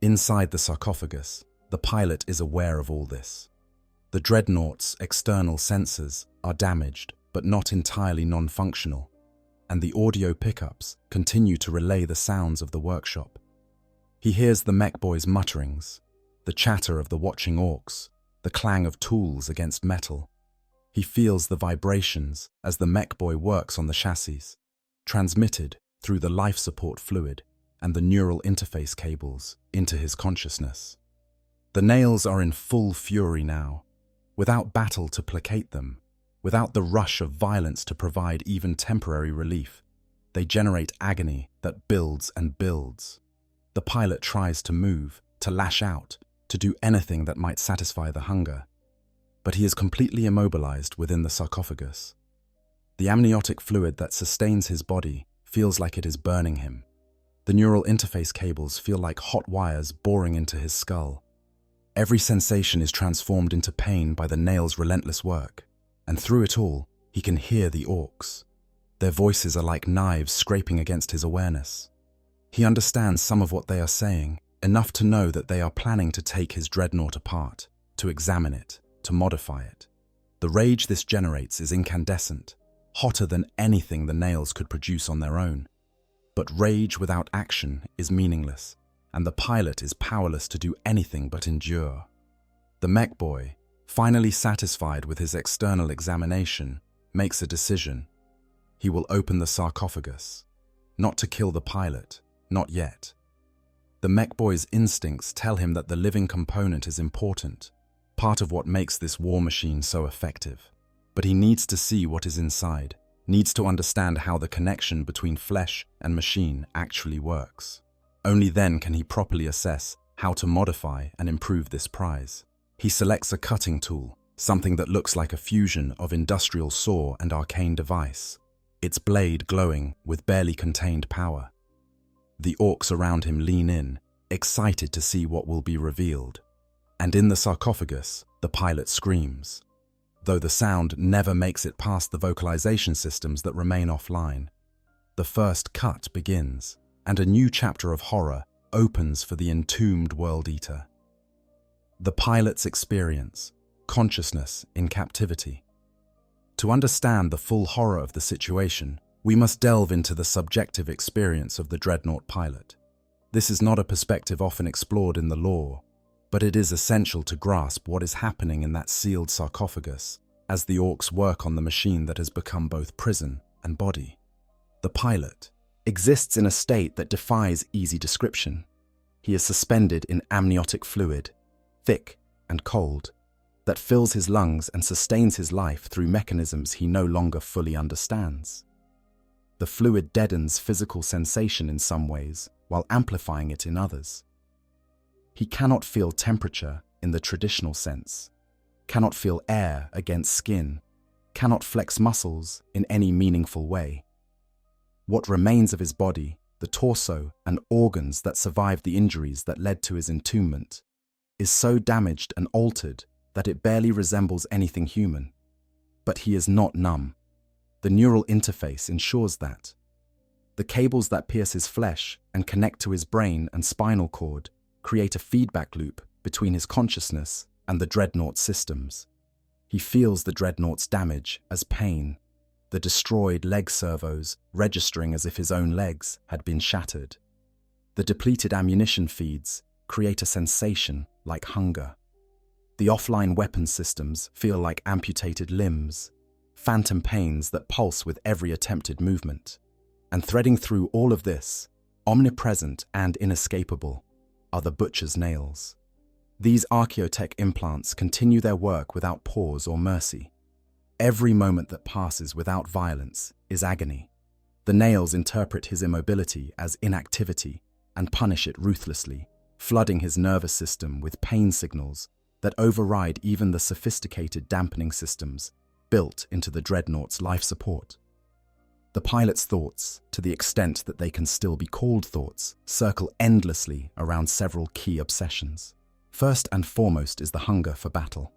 Inside the sarcophagus, the pilot is aware of all this. The Dreadnought's external sensors are damaged but not entirely non-functional, and the audio pickups continue to relay the sounds of the workshop. He hears the mech boy's mutterings, the chatter of the watching orcs, the clang of tools against metal. He feels the vibrations as the mech boy works on the chassis, transmitted through the life support fluid and the neural interface cables into his consciousness. The nails are in full fury now, without battle to placate them, without the rush of violence to provide even temporary relief. They generate agony that builds and builds. The pilot tries to move, to lash out, to do anything that might satisfy the hunger, but he is completely immobilized within the sarcophagus. The amniotic fluid that sustains his body feels like it is burning him. The neural interface cables feel like hot wires boring into his skull. Every sensation is transformed into pain by the nail's relentless work, and through it all, he can hear the orcs. Their voices are like knives scraping against his awareness. He understands some of what they are saying, enough to know that they are planning to take his dreadnought apart, to examine it, to modify it. The rage this generates is incandescent, hotter than anything the nails could produce on their own. But rage without action is meaningless, and the pilot is powerless to do anything but endure. The mech boy, finally satisfied with his external examination, makes a decision. He will open the sarcophagus, not to kill the pilot, not yet. The mech boy's instincts tell him that the living component is important, part of what makes this war machine so effective. But he needs to see what is inside, needs to understand how the connection between flesh and machine actually works. Only then can he properly assess how to modify and improve this prize. He selects a cutting tool, something that looks like a fusion of industrial saw and arcane device, its blade glowing with barely contained power. The orcs around him lean in, excited to see what will be revealed. And in the sarcophagus, the pilot screams, though the sound never makes it past the vocalization systems that remain offline. The first cut begins, and a new chapter of horror opens for the entombed World Eater. The pilot's experience, consciousness in captivity. To understand the full horror of the situation, we must delve into the subjective experience of the Dreadnought pilot. This is not a perspective often explored in the lore, but it is essential to grasp what is happening in that sealed sarcophagus as the orcs work on the machine that has become both prison and body. The pilot exists in a state that defies easy description. He is suspended in amniotic fluid, thick and cold, that fills his lungs and sustains his life through mechanisms he no longer fully understands. The fluid deadens physical sensation in some ways, while amplifying it in others. He cannot feel temperature in the traditional sense, cannot feel air against skin, cannot flex muscles in any meaningful way. What remains of his body, the torso and organs that survived the injuries that led to his entombment, is so damaged and altered that it barely resembles anything human. But he is not numb. The neural interface ensures that. The cables that pierce his flesh and connect to his brain and spinal cord create a feedback loop between his consciousness and the Dreadnought systems. He feels the Dreadnought's damage as pain, the destroyed leg servos registering as if his own legs had been shattered. The depleted ammunition feeds create a sensation like hunger. The offline weapon systems feel like amputated limbs, phantom pains that pulse with every attempted movement. And threading through all of this, omnipresent and inescapable, are the butcher's nails. These archaeotech implants continue their work without pause or mercy. Every moment that passes without violence is agony. The nails interpret his immobility as inactivity and punish it ruthlessly, flooding his nervous system with pain signals that override even the sophisticated dampening systems built into the Dreadnought's life support. The pilot's thoughts, to the extent that they can still be called thoughts, circle endlessly around several key obsessions. First and foremost is the hunger for battle.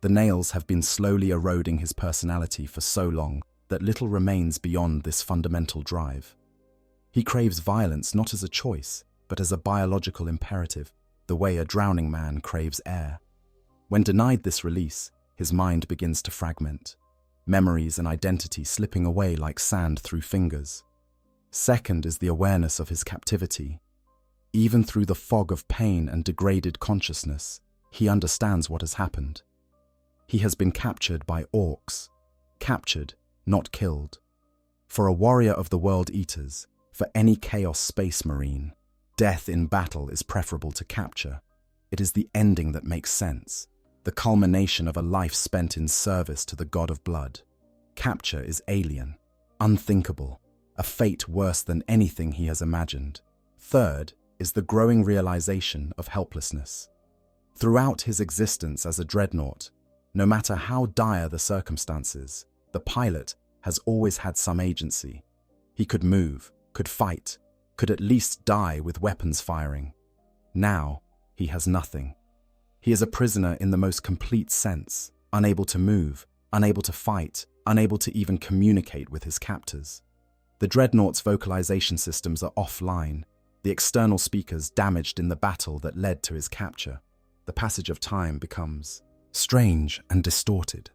The nails have been slowly eroding his personality for so long that little remains beyond this fundamental drive. He craves violence not as a choice, but as a biological imperative, the way a drowning man craves air. When denied this release, his mind begins to fragment, memories and identity slipping away like sand through fingers. Second is the awareness of his captivity. Even through the fog of pain and degraded consciousness, he understands what has happened. He has been captured by Orks. Captured, not killed. For a warrior of the World Eaters, for any Chaos Space Marine, death in battle is preferable to capture. It is the ending that makes sense, the culmination of a life spent in service to the god of blood. Capture is alien, unthinkable, a fate worse than anything he has imagined. Third is the growing realization of helplessness. Throughout his existence as a dreadnought, no matter how dire the circumstances, the pilot has always had some agency. He could move, could fight, could at least die with weapons firing. Now, he has nothing. He is a prisoner in the most complete sense, unable to move, unable to fight, unable to even communicate with his captors. The Dreadnought's vocalization systems are offline, the external speakers damaged in the battle that led to his capture. The passage of time becomes strange and distorted.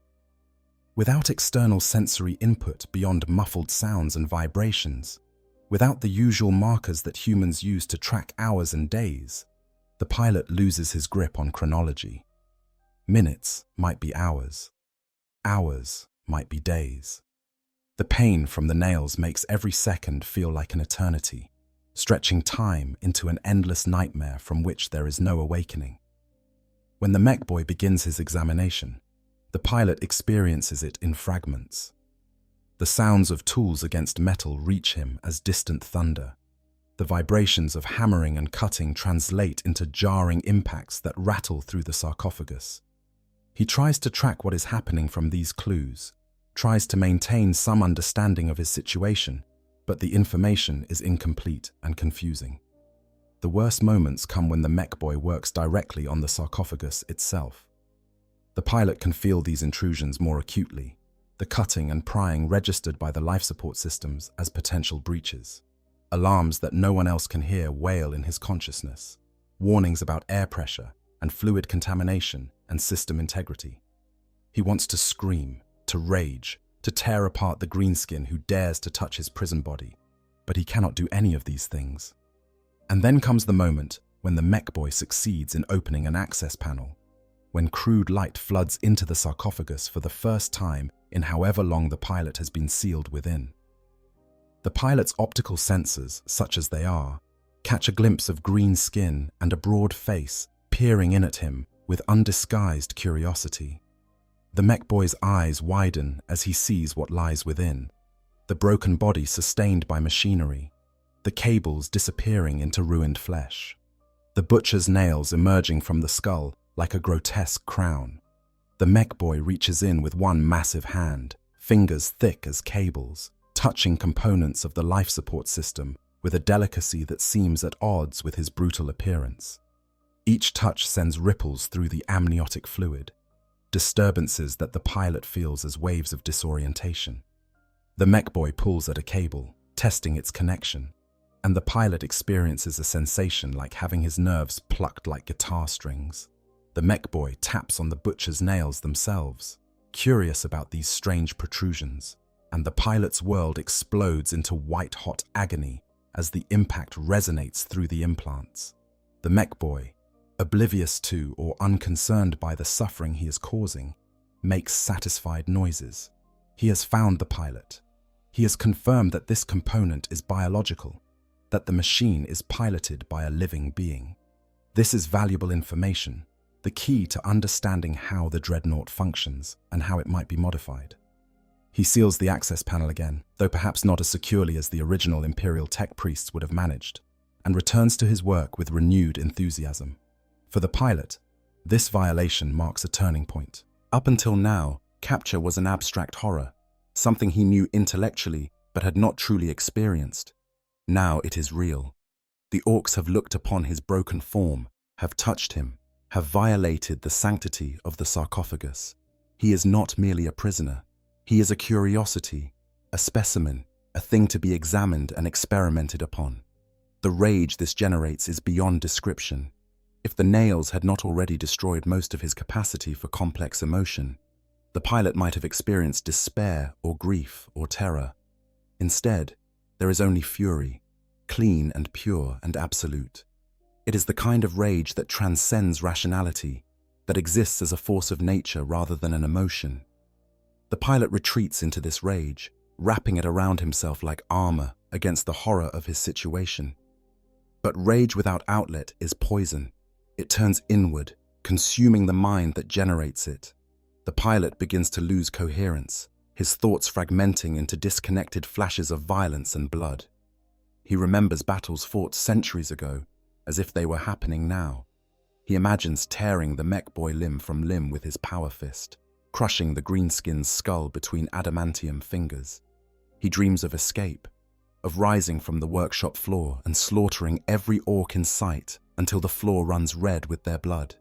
Without external sensory input beyond muffled sounds and vibrations, without the usual markers that humans use to track hours and days, the pilot loses his grip on chronology. Minutes might be hours. Hours might be days. The pain from the nails makes every second feel like an eternity, stretching time into an endless nightmare from which there is no awakening. When the mech boy begins his examination, the pilot experiences it in fragments. The sounds of tools against metal reach him as distant thunder. The vibrations of hammering and cutting translate into jarring impacts that rattle through the sarcophagus. He tries to track what is happening from these clues, tries to maintain some understanding of his situation, but the information is incomplete and confusing. The worst moments come when the mech boy works directly on the sarcophagus itself. The pilot can feel these intrusions more acutely, the cutting and prying registered by the life support systems as potential breaches. Alarms that no one else can hear wail in his consciousness, warnings about air pressure and fluid contamination and system integrity. He wants to scream, to rage, to tear apart the greenskin who dares to touch his prison body, but he cannot do any of these things. And then comes the moment when the mech boy succeeds in opening an access panel, when crude light floods into the sarcophagus for the first time in however long the pilot has been sealed within. The pilot's optical sensors, such as they are, catch a glimpse of green skin and a broad face peering in at him with undisguised curiosity. The mech boy's eyes widen as he sees what lies within, the broken body sustained by machinery, the cables disappearing into ruined flesh, the butcher's nails emerging from the skull like a grotesque crown. The mech boy reaches in with one massive hand, fingers thick as cables, touching components of the life support system with a delicacy that seems at odds with his brutal appearance. Each touch sends ripples through the amniotic fluid, disturbances that the pilot feels as waves of disorientation. The mech boy pulls at a cable, testing its connection, and the pilot experiences a sensation like having his nerves plucked like guitar strings. The mech boy taps on the butcher's nails themselves, curious about these strange protrusions, and the pilot's world explodes into white-hot agony as the impact resonates through the implants. The mech boy, oblivious to or unconcerned by the suffering he is causing, makes satisfied noises. He has found the pilot. He has confirmed that this component is biological, that the machine is piloted by a living being. This is valuable information, the key to understanding how the Dreadnought functions and how it might be modified. He seals the access panel again, though perhaps not as securely as the original Imperial tech priests would have managed, and returns to his work with renewed enthusiasm. For the pilot, this violation marks a turning point. Up until now, capture was an abstract horror, something he knew intellectually but had not truly experienced. Now it is real. The Orks have looked upon his broken form, have touched him, have violated the sanctity of the sarcophagus. He is not merely a prisoner. He is a curiosity, a specimen, a thing to be examined and experimented upon. The rage this generates is beyond description. If the nails had not already destroyed most of his capacity for complex emotion, the pilot might have experienced despair or grief or terror. Instead, there is only fury, clean and pure and absolute. It is the kind of rage that transcends rationality, that exists as a force of nature rather than an emotion. The pilot retreats into this rage, wrapping it around himself like armor against the horror of his situation. But rage without outlet is poison. It turns inward, consuming the mind that generates it. The pilot begins to lose coherence, his thoughts fragmenting into disconnected flashes of violence and blood. He remembers battles fought centuries ago, as if they were happening now. He imagines tearing the mech boy limb from limb with his power fist, crushing the greenskin's skull between adamantium fingers. He dreams of escape, of rising from the workshop floor and slaughtering every orc in sight until the floor runs red with their blood.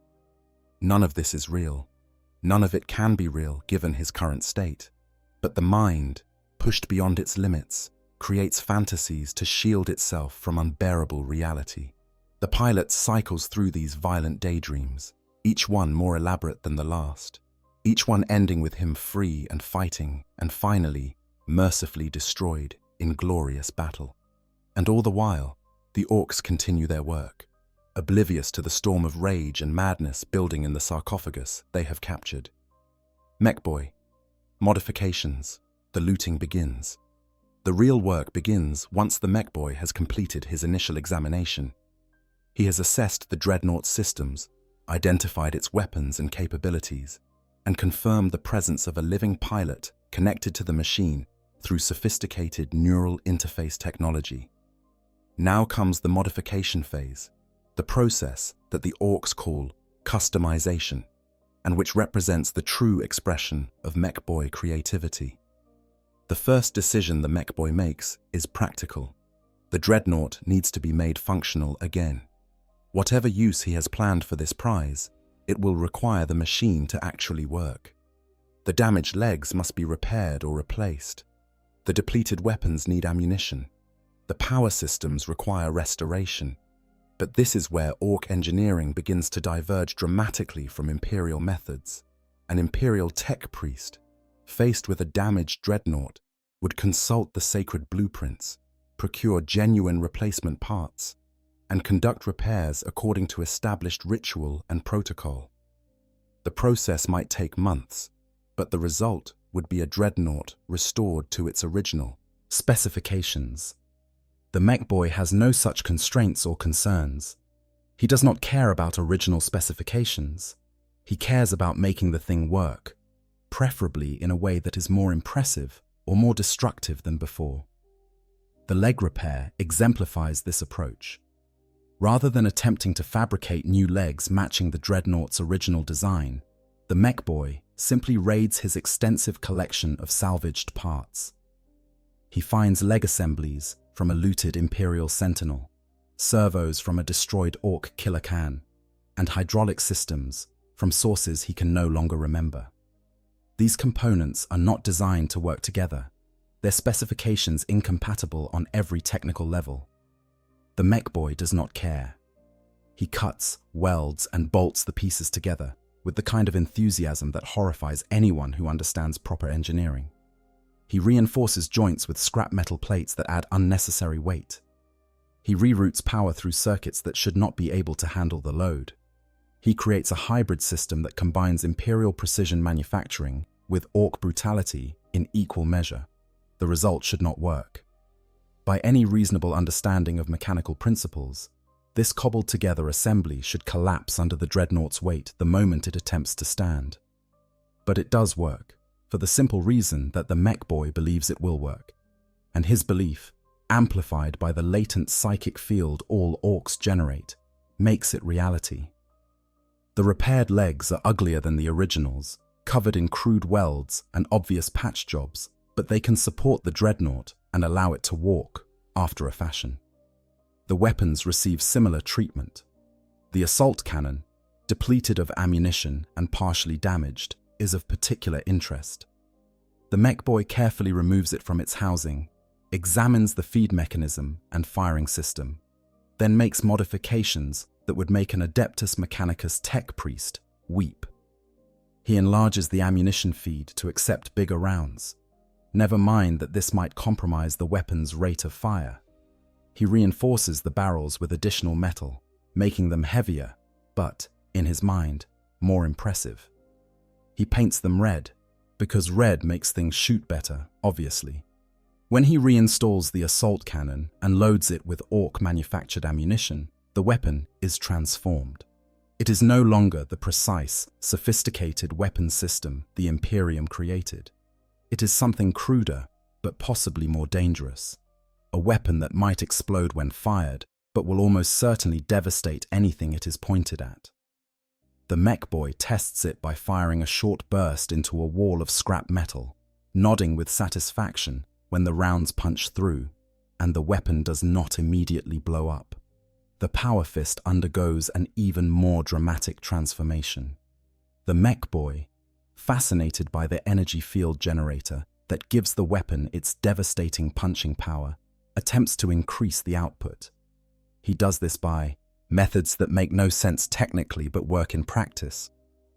None of this is real. None of it can be real given his current state. But the mind, pushed beyond its limits, creates fantasies to shield itself from unbearable reality. The pilot cycles through these violent daydreams, each one more elaborate than the last, each one ending with him free and fighting, and finally, mercifully destroyed in glorious battle. And all the while, the orcs continue their work, oblivious to the storm of rage and madness building in the sarcophagus they have captured. Mechboy. Modifications. The looting begins. The real work begins once the mechboy has completed his initial examination. He has assessed the Dreadnought's systems, identified its weapons and capabilities, and confirmed the presence of a living pilot connected to the machine through sophisticated neural interface technology. Now comes the modification phase, the process that the orcs call customization, and which represents the true expression of mechboy creativity. The first decision the mechboy makes is practical. The Dreadnought needs to be made functional again. Whatever use he has planned for this prize, it will require the machine to actually work. The damaged legs must be repaired or replaced. The depleted weapons need ammunition. The power systems require restoration. But this is where orc engineering begins to diverge dramatically from Imperial methods. An Imperial tech priest, faced with a damaged Dreadnought, would consult the sacred blueprints, procure genuine replacement parts, and conduct repairs according to established ritual and protocol. The process might take months, but the result would be a Dreadnought restored to its original specifications. The mechboy has no such constraints or concerns. He does not care about original specifications. He cares about making the thing work, preferably in a way that is more impressive or more destructive than before. The leg repair exemplifies this approach. Rather than attempting to fabricate new legs matching the Dreadnought's original design, the mechboy simply raids his extensive collection of salvaged parts. He finds leg assemblies from a looted Imperial Sentinel, servos from a destroyed Orc killer can, and hydraulic systems from sources he can no longer remember. These components are not designed to work together, their specifications incompatible on every technical level. The mechboy does not care. He cuts, welds, and bolts the pieces together with the kind of enthusiasm that horrifies anyone who understands proper engineering. He reinforces joints with scrap metal plates that add unnecessary weight. He reroutes power through circuits that should not be able to handle the load. He creates a hybrid system that combines Imperial precision manufacturing with Orc brutality in equal measure. The result should not work. By any reasonable understanding of mechanical principles, this cobbled-together assembly should collapse under the Dreadnought's weight the moment it attempts to stand. But it does work, for the simple reason that the mechboy believes it will work, and his belief, amplified by the latent psychic field all orcs generate, makes it reality. The repaired legs are uglier than the originals, covered in crude welds and obvious patch jobs, but they can support the Dreadnought and allow it to walk, after a fashion. The weapons receive similar treatment. The assault cannon, depleted of ammunition and partially damaged, is of particular interest. The mech boy carefully removes it from its housing, examines the feed mechanism and firing system, then makes modifications that would make an Adeptus Mechanicus tech priest weep. He enlarges the ammunition feed to accept bigger rounds. Never mind that this might compromise the weapon's rate of fire. He reinforces the barrels with additional metal, making them heavier, but, in his mind, more impressive. He paints them red, because red makes things shoot better, obviously. When he reinstalls the assault cannon and loads it with Ork-manufactured ammunition, the weapon is transformed. It is no longer the precise, sophisticated weapon system the Imperium created. It is something cruder, but possibly more dangerous. A weapon that might explode when fired, but will almost certainly devastate anything it is pointed at. The mech boy tests it by firing a short burst into a wall of scrap metal, nodding with satisfaction when the rounds punch through, and the weapon does not immediately blow up. The power fist undergoes an even more dramatic transformation. The mech boy, fascinated by the energy field generator that gives the weapon its devastating punching power, attempts to increase the output. He does this by methods that make no sense technically but work in practice,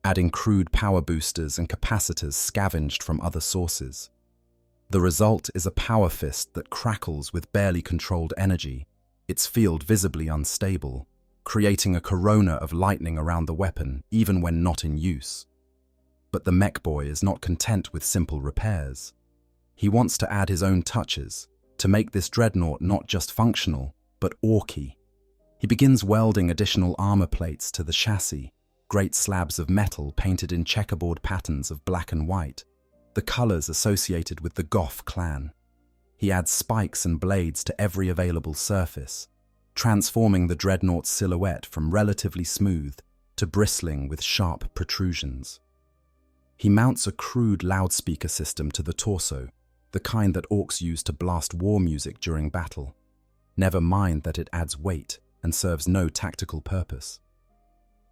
adding crude power boosters and capacitors scavenged from other sources. The result is a power fist that crackles with barely controlled energy, its field visibly unstable, creating a corona of lightning around the weapon even when not in use. But the mech boy is not content with simple repairs. He wants to add his own touches, to make this dreadnought not just functional, but orky. He begins welding additional armor plates to the chassis, great slabs of metal painted in checkerboard patterns of black and white, the colors associated with the Goth clan. He adds spikes and blades to every available surface, transforming the dreadnought's silhouette from relatively smooth to bristling with sharp protrusions. He mounts a crude loudspeaker system to the torso, the kind that Orks use to blast war music during battle. Never mind that it adds weight and serves no tactical purpose.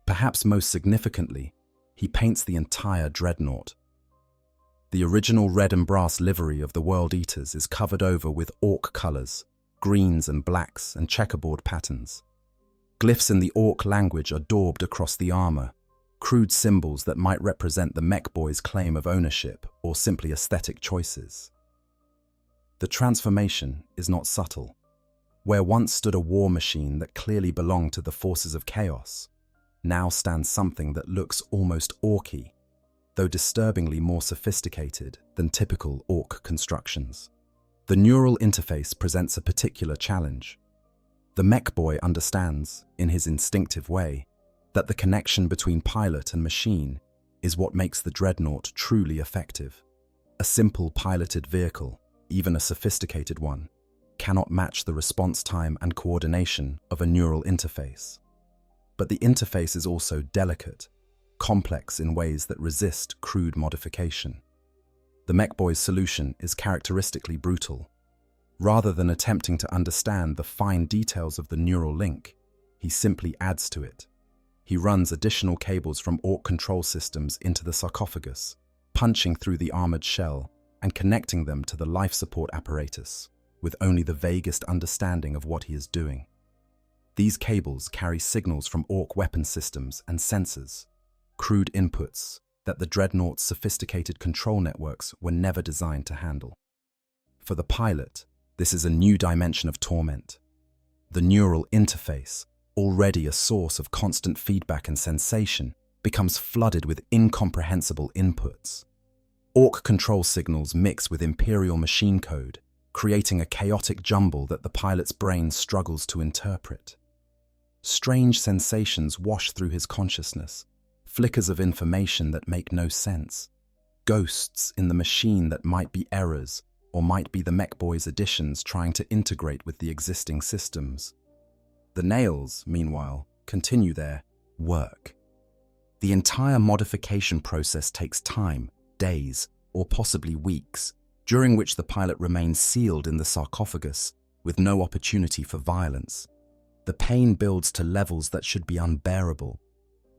Perhaps most significantly, he paints the entire dreadnought. The original red and brass livery of the World Eaters is covered over with Ork colors, greens and blacks and checkerboard patterns. Glyphs in the Ork language are daubed across the armor, crude symbols that might represent the mech boy's claim of ownership or simply aesthetic choices. The transformation is not subtle. Where once stood a war machine that clearly belonged to the forces of chaos, now stands something that looks almost orky, though disturbingly more sophisticated than typical Ork constructions. The neural interface presents a particular challenge. The mech boy understands, in his instinctive way, that the connection between pilot and machine is what makes the dreadnought truly effective. A simple piloted vehicle, even a sophisticated one, cannot match the response time and coordination of a neural interface. But the interface is also delicate, complex in ways that resist crude modification. The mech boy's solution is characteristically brutal. Rather than attempting to understand the fine details of the neural link, he simply adds to it. He runs additional cables from Ork control systems into the sarcophagus, punching through the armored shell and connecting them to the life support apparatus, with only the vaguest understanding of what he is doing. These cables carry signals from Ork weapon systems and sensors, crude inputs that the dreadnought's sophisticated control networks were never designed to handle. For the pilot, this is a new dimension of torment. The neural interface, already a source of constant feedback and sensation, becomes flooded with incomprehensible inputs. Ork control signals mix with Imperial machine code, creating a chaotic jumble that the pilot's brain struggles to interpret. Strange sensations wash through his consciousness, flickers of information that make no sense, ghosts in the machine that might be errors or might be the mech boy's additions trying to integrate with the existing systems. The nails, meanwhile, continue their work. The entire modification process takes time, days, or possibly weeks, during which the pilot remains sealed in the sarcophagus with no opportunity for violence. The pain builds to levels that should be unbearable.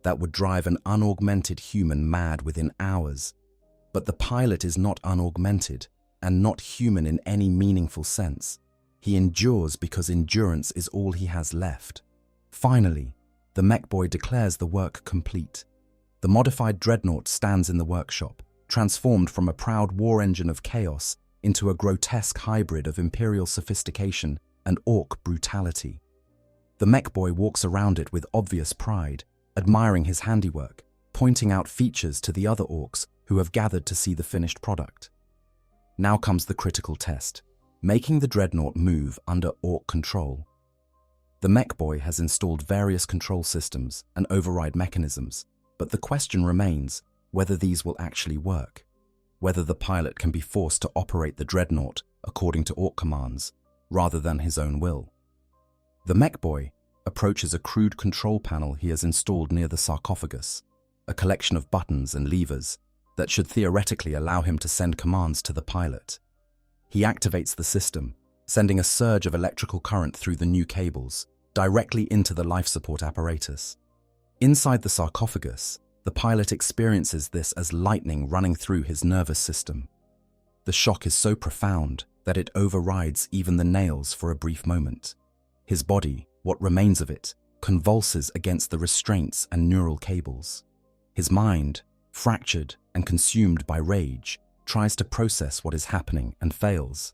that would drive an unaugmented human mad within hours. But the pilot is not unaugmented and not human in any meaningful sense. He endures because endurance is all he has left. Finally, the mech boy declares the work complete. The modified Dreadnought stands in the workshop, transformed from a proud war engine of chaos into a grotesque hybrid of Imperial sophistication and Ork brutality. The mech boy walks around it with obvious pride, admiring his handiwork, pointing out features to the other Orks who have gathered to see the finished product. Now comes the critical test, making the Dreadnought move under Ork control. The mech boy has installed various control systems and override mechanisms, but the question remains whether these will actually work, whether the pilot can be forced to operate the Dreadnought according to Ork commands, rather than his own will. The mech boy approaches a crude control panel he has installed near the sarcophagus, a collection of buttons and levers that should theoretically allow him to send commands to the pilot. He activates the system, sending a surge of electrical current through the new cables, directly into the life support apparatus. Inside the sarcophagus, the pilot experiences this as lightning running through his nervous system. The shock is so profound that it overrides even the nails for a brief moment. His body, what remains of it, convulses against the restraints and neural cables. His mind, fractured and consumed by rage, tries to process what is happening and fails.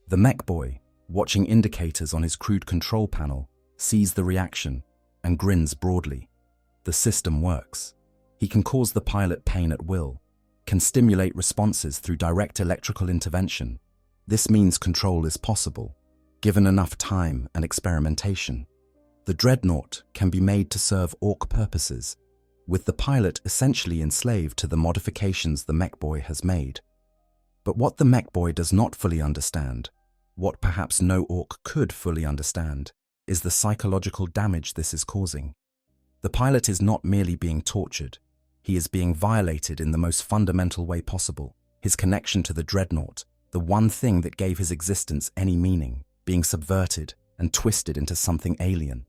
The mech boy, watching indicators on his crude control panel, sees the reaction and grins broadly. The system works. He can cause the pilot pain at will, can stimulate responses through direct electrical intervention. This means control is possible, given enough time and experimentation. The Dreadnought can be made to serve Ork purposes, with the pilot essentially enslaved to the modifications the mech boy has made. But what the mech boy does not fully understand, what perhaps no Ork could fully understand, is the psychological damage this is causing. The pilot is not merely being tortured, he is being violated in the most fundamental way possible. His connection to the Dreadnought, the one thing that gave his existence any meaning, being subverted and twisted into something alien.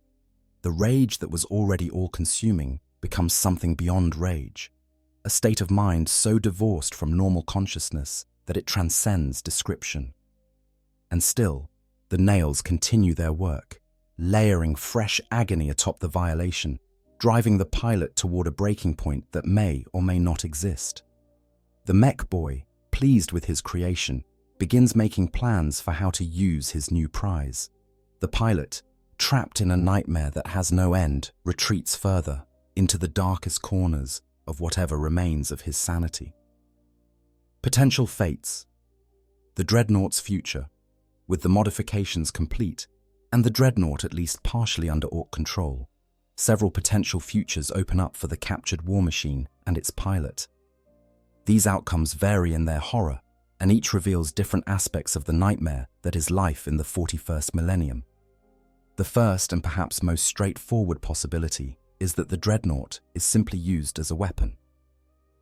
The rage that was already all-consuming becomes something beyond rage, a state of mind so divorced from normal consciousness that it transcends description. And still, the nails continue their work, layering fresh agony atop the violation, driving the pilot toward a breaking point that may or may not exist. The mech boy, pleased with his creation, begins making plans for how to use his new prize. The pilot, trapped in a nightmare that has no end, retreats further into the darkest corners of whatever remains of his sanity. Potential fates. The Dreadnought's future, with the modifications complete, and the Dreadnought at least partially under Ork control. Several potential futures open up for the captured war machine and its pilot. These outcomes vary in their horror, and each reveals different aspects of the nightmare that is life in the 41st millennium. The first and perhaps most straightforward possibility is that the Dreadnought is simply used as a weapon.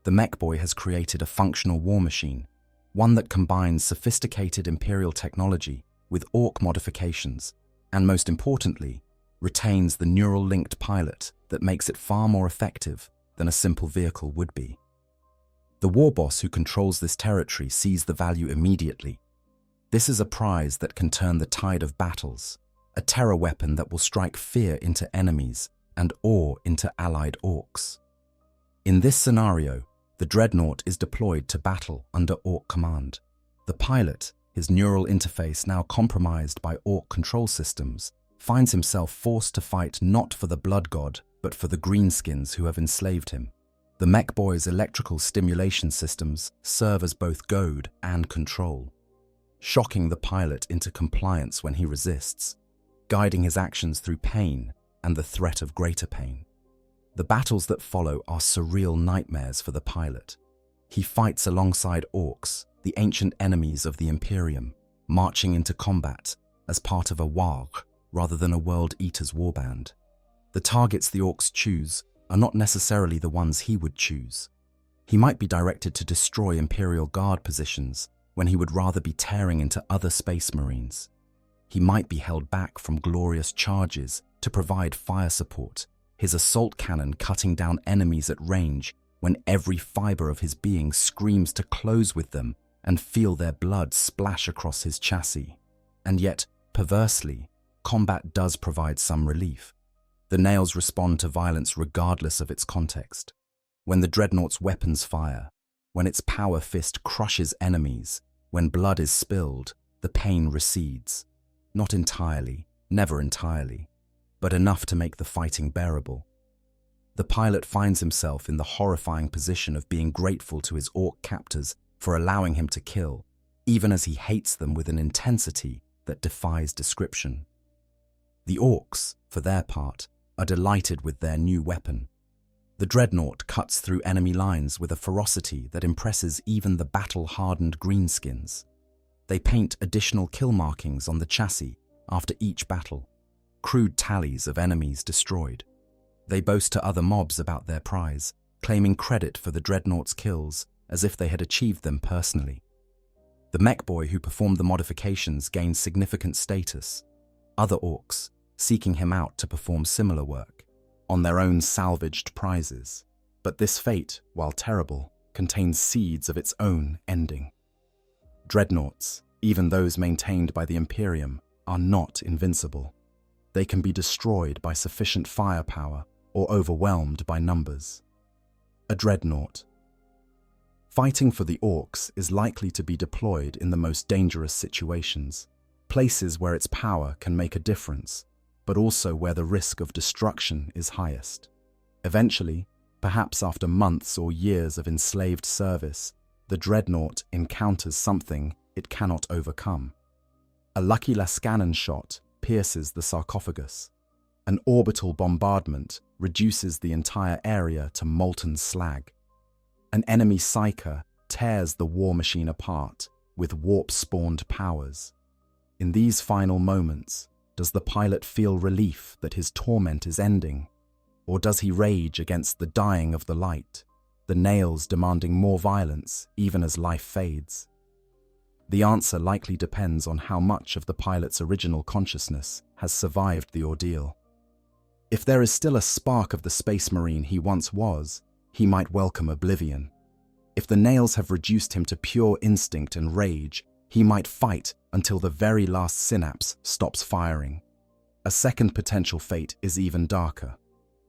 The mech boy has created a functional war machine, one that combines sophisticated Imperial technology with Ork modifications, and most importantly, retains the neural-linked pilot that makes it far more effective than a simple vehicle would be. The war boss who controls this territory sees the value immediately. This is a prize that can turn the tide of battles, a terror weapon that will strike fear into enemies and awe into allied Orks. In this scenario, the Dreadnought is deployed to battle under Ork command. The pilot, his neural interface now compromised by Ork control systems, finds himself forced to fight not for the blood god, but for the greenskins who have enslaved him. The mech boy's electrical stimulation systems serve as both goad and control, shocking the pilot into compliance when he resists, guiding his actions through pain and the threat of greater pain. The battles that follow are surreal nightmares for the pilot. He fights alongside Orks, the ancient enemies of the Imperium, marching into combat as part of a Warg rather than a World Eater's warband. The targets the Orks choose are not necessarily the ones he would choose. He might be directed to destroy Imperial Guard positions when he would rather be tearing into other Space Marines. He might be held back from glorious charges to provide fire support his assault cannon cutting down enemies at range when every fiber of his being screams to close with them and feel their blood splash across his chassis. And yet, perversely, combat does provide some relief. The nails respond to violence regardless of its context. When the Dreadnought's weapons fire, when its power fist crushes enemies, when blood is spilled, the pain recedes. Not entirely, never entirely, but enough to make the fighting bearable. The pilot finds himself in the horrifying position of being grateful to his Ork captors for allowing him to kill, even as he hates them with an intensity that defies description. The Orks, for their part, are delighted with their new weapon. The Dreadnought cuts through enemy lines with a ferocity that impresses even the battle-hardened greenskins. They paint additional kill markings on the chassis after each battle, crude tallies of enemies destroyed. They boast to other mobs about their prize, claiming credit for the Dreadnought's kills as if they had achieved them personally. The mech boy who performed the modifications gains significant status. Other Orks, seeking him out to perform similar work, on their own salvaged prizes. But this fate, while terrible, contains seeds of its own ending. Dreadnoughts, even those maintained by the Imperium, are not invincible. They can be destroyed by sufficient firepower or overwhelmed by numbers. A Dreadnought. Fighting for the Orks is likely to be deployed in the most dangerous situations, places where its power can make a difference, but also where the risk of destruction is highest. Eventually, perhaps after months or years of enslaved service, the Dreadnought encounters something it cannot overcome. A lucky Lascannon shot pierces the sarcophagus. An orbital bombardment reduces the entire area to molten slag. An enemy psyker tears the war machine apart with warp-spawned powers. In these final moments, does the pilot feel relief that his torment is ending? Or does he rage against the dying of the light, the nails demanding more violence even as life fades? The answer likely depends on how much of the pilot's original consciousness has survived the ordeal. If there is still a spark of the space marine he once was, he might welcome oblivion. If the nails have reduced him to pure instinct and rage, he might fight until the very last synapse stops firing. A second potential fate is even darker.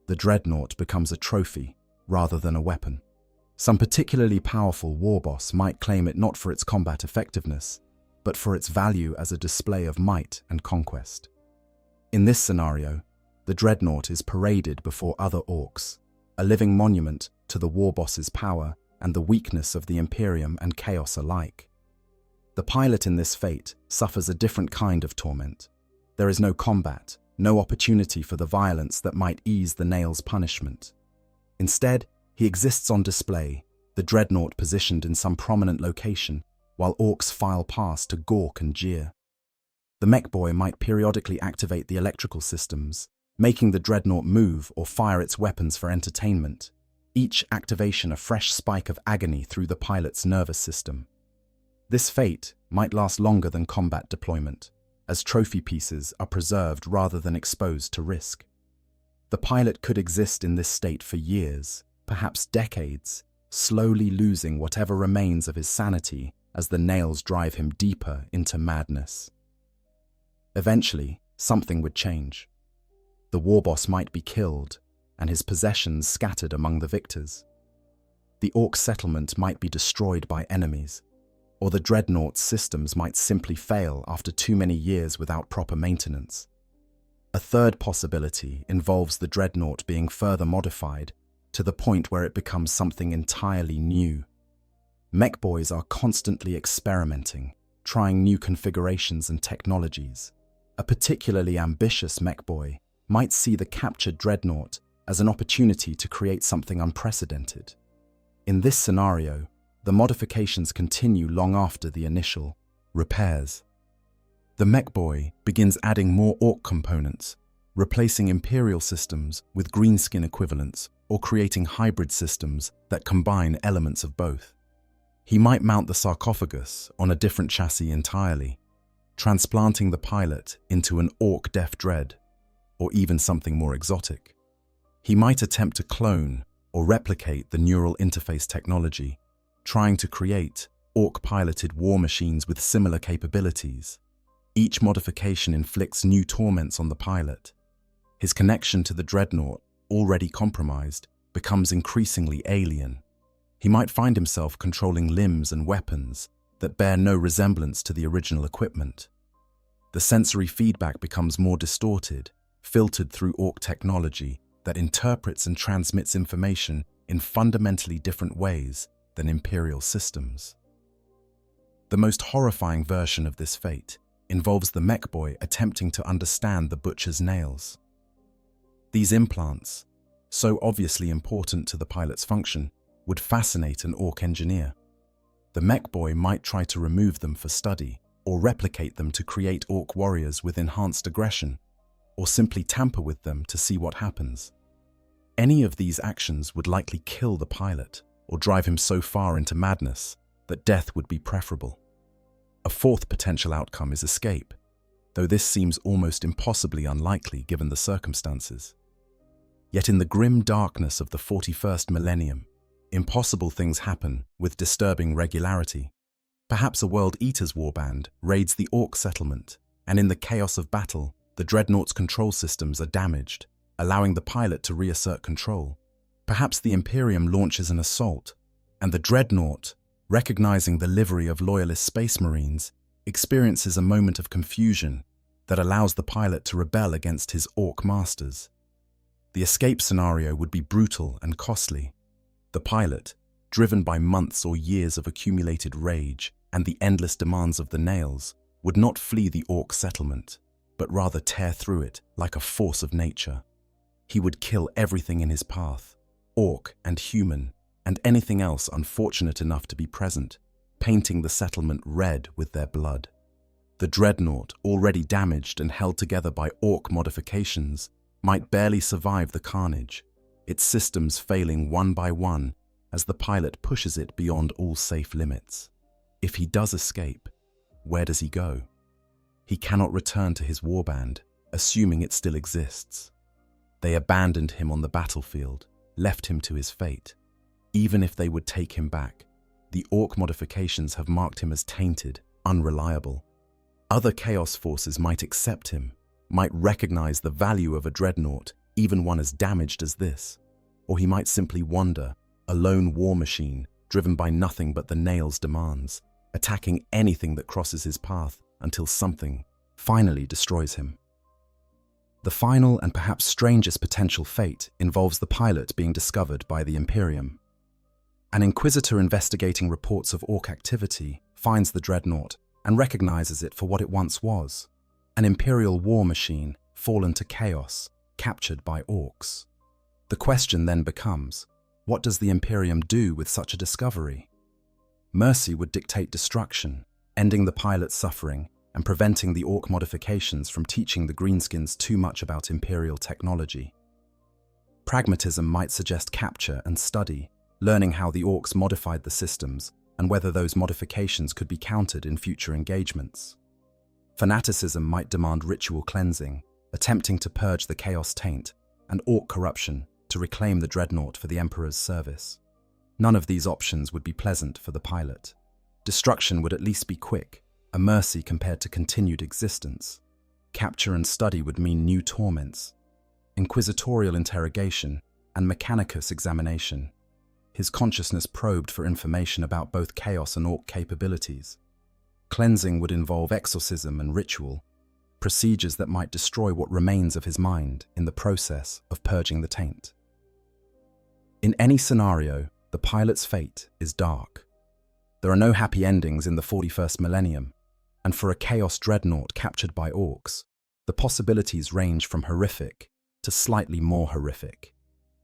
The Dreadnought becomes a trophy rather than a weapon. Some particularly powerful war boss might claim it not for its combat effectiveness, but for its value as a display of might and conquest. In this scenario, the Dreadnought is paraded before other Orks, a living monument to the war boss's power and the weakness of the Imperium and Chaos alike. The pilot in this fate suffers a different kind of torment. There is no combat, no opportunity for the violence that might ease the nail's punishment. Instead, he exists on display, the Dreadnought positioned in some prominent location, while Orks file past to gawk and jeer. The mech boy might periodically activate the electrical systems, making the Dreadnought move or fire its weapons for entertainment, each activation a fresh spike of agony through the pilot's nervous system. This fate might last longer than combat deployment, as trophy pieces are preserved rather than exposed to risk. The pilot could exist in this state for years, perhaps decades, slowly losing whatever remains of his sanity as the nails drive him deeper into madness. Eventually, something would change. The war boss might be killed, and his possessions scattered among the victors. The Ork settlement might be destroyed by enemies, or the Dreadnought's systems might simply fail after too many years without proper maintenance. A third possibility involves the Dreadnought being further modified to the point where it becomes something entirely new. Mech boys are constantly experimenting, trying new configurations and technologies. A particularly ambitious mech boy might see the captured Dreadnought as an opportunity to create something unprecedented. In this scenario, the modifications continue long after the initial repairs. The mech boy begins adding more Ork components, replacing Imperial systems with greenskin equivalents or creating hybrid systems that combine elements of both. He might mount the sarcophagus on a different chassis entirely, transplanting the pilot into an Ork Def Dread, or even something more exotic. He might attempt to clone or replicate the neural interface technology, trying to create Ork-piloted war machines with similar capabilities. Each modification inflicts new torments on the pilot. His connection to the Dreadnought, already compromised, becomes increasingly alien. He might find himself controlling limbs and weapons that bear no resemblance to the original equipment. The sensory feedback becomes more distorted, filtered through Ork technology that interprets and transmits information in fundamentally different ways than Imperial systems. The most horrifying version of this fate involves the mech boy attempting to understand the butcher's nails. These implants, so obviously important to the pilot's function, would fascinate an Ork engineer. The mech boy might try to remove them for study, or replicate them to create Ork warriors with enhanced aggression, or simply tamper with them to see what happens. Any of these actions would likely kill the pilot, or drive him so far into madness that death would be preferable. A fourth potential outcome is escape, though this seems almost impossibly unlikely given the circumstances. Yet in the grim darkness of the 41st millennium, impossible things happen with disturbing regularity. Perhaps a World Eaters warband raids the Ork settlement, and in the chaos of battle, the Dreadnought's control systems are damaged, allowing the pilot to reassert control. Perhaps the Imperium launches an assault, and the Dreadnought, recognizing the livery of loyalist space marines, experiences a moment of confusion that allows the pilot to rebel against his Ork masters. The escape scenario would be brutal and costly. The pilot, driven by months or years of accumulated rage and the endless demands of the nails, would not flee the Ork settlement, but rather tear through it like a force of nature. He would kill everything in his path, Ork and human, and anything else unfortunate enough to be present, painting the settlement red with their blood. The Dreadnought, already damaged and held together by Ork modifications, might barely survive the carnage, its systems failing one by one as the pilot pushes it beyond all safe limits. If he does escape, where does he go? He cannot return to his warband, assuming it still exists. They abandoned him on the battlefield, left him to his fate. Even if they would take him back, the Ork modifications have marked him as tainted, unreliable. Other Chaos forces might accept him, might recognize the value of a Dreadnought, even one as damaged as this. Or he might simply wander, a lone war machine, driven by nothing but the nail's demands, attacking anything that crosses his path until something finally destroys him. The final and perhaps strangest potential fate involves the pilot being discovered by the Imperium. An Inquisitor investigating reports of Ork activity finds the Dreadnought and recognizes it for what it once was, an Imperial war machine fallen to chaos, captured by Orks. The question then becomes, what does the Imperium do with such a discovery? Mercy would dictate destruction, ending the pilot's suffering and preventing the Ork modifications from teaching the Greenskins too much about Imperial technology. Pragmatism might suggest capture and study, learning how the Orks modified the systems and whether those modifications could be countered in future engagements. Fanaticism might demand ritual cleansing, attempting to purge the chaos taint, and Ork corruption to reclaim the Dreadnought for the Emperor's service. None of these options would be pleasant for the pilot. Destruction would at least be quick, a mercy compared to continued existence. Capture and study would mean new torments, inquisitorial interrogation, and mechanicus examination. His consciousness probed for information about both chaos and Ork capabilities. Cleansing would involve exorcism and ritual, procedures that might destroy what remains of his mind in the process of purging the taint. In any scenario, the pilot's fate is dark. There are no happy endings in the 41st millennium, and for a Chaos Dreadnought captured by Orks, the possibilities range from horrific to slightly more horrific.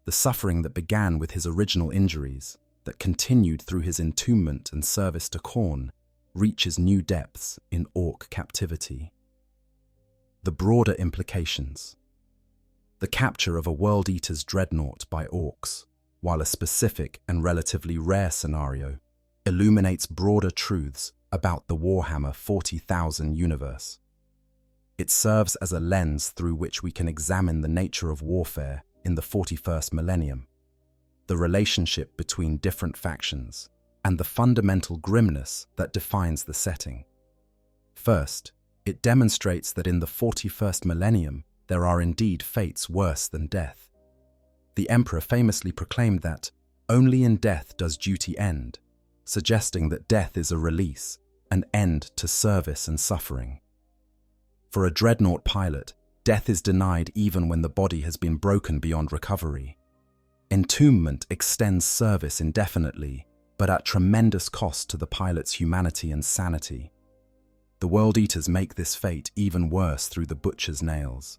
The suffering that began with his original injuries, that continued through his entombment and service to Khorne, reaches new depths in Ork captivity. The broader implications. The capture of a World Eater's Dreadnought by Orks, while a specific and relatively rare scenario, illuminates broader truths about the Warhammer 40,000 universe. It serves as a lens through which we can examine the nature of warfare in the 41st millennium, the relationship between different factions, and the fundamental grimness that defines the setting. First, it demonstrates that in the 41st millennium, there are indeed fates worse than death. The Emperor famously proclaimed that only in death does duty end, suggesting that death is a release, an end to service and suffering. For a Dreadnought pilot, death is denied even when the body has been broken beyond recovery. Entombment extends service indefinitely, but at tremendous cost to the pilot's humanity and sanity. The World Eaters make this fate even worse through the butcher's nails.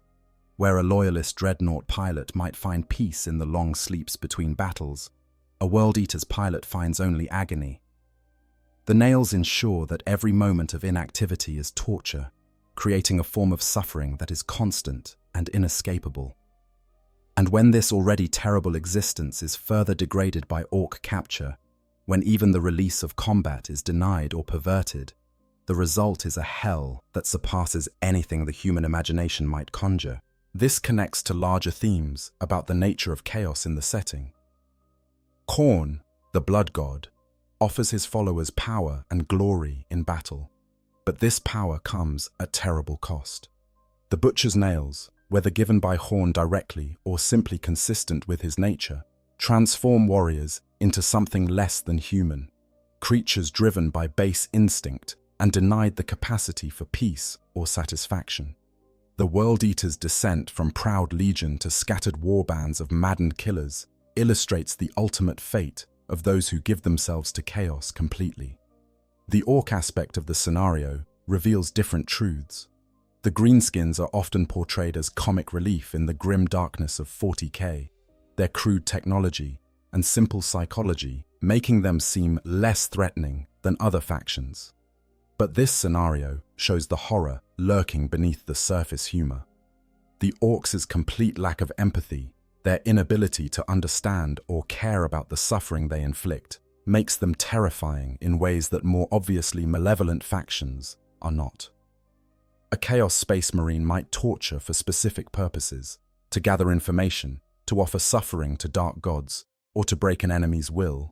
Where a loyalist Dreadnought pilot might find peace in the long sleeps between battles, a World Eater's pilot finds only agony. The nails ensure that every moment of inactivity is torture, creating a form of suffering that is constant and inescapable. And when this already terrible existence is further degraded by Ork capture, when even the release of combat is denied or perverted, the result is a hell that surpasses anything the human imagination might conjure. This connects to larger themes about the nature of chaos in the setting. Khorne, the blood god, offers his followers power and glory in battle, but this power comes at terrible cost. The butcher's nails, whether given by Khorne directly or simply consistent with his nature, transform warriors into something less than human, creatures driven by base instinct and denied the capacity for peace or satisfaction. The World Eater's descent from proud legion to scattered warbands of maddened killers illustrates the ultimate fate of those who give themselves to chaos completely. The Ork aspect of the scenario reveals different truths. The Greenskins are often portrayed as comic relief in the grim darkness of 40k, their crude technology and simple psychology making them seem less threatening than other factions. But this scenario shows the horror lurking beneath the surface humor. The Orks' complete lack of empathy, their inability to understand or care about the suffering they inflict, makes them terrifying in ways that more obviously malevolent factions are not. A Chaos Space Marine might torture for specific purposes, to gather information, to offer suffering to dark gods, or to break an enemy's will.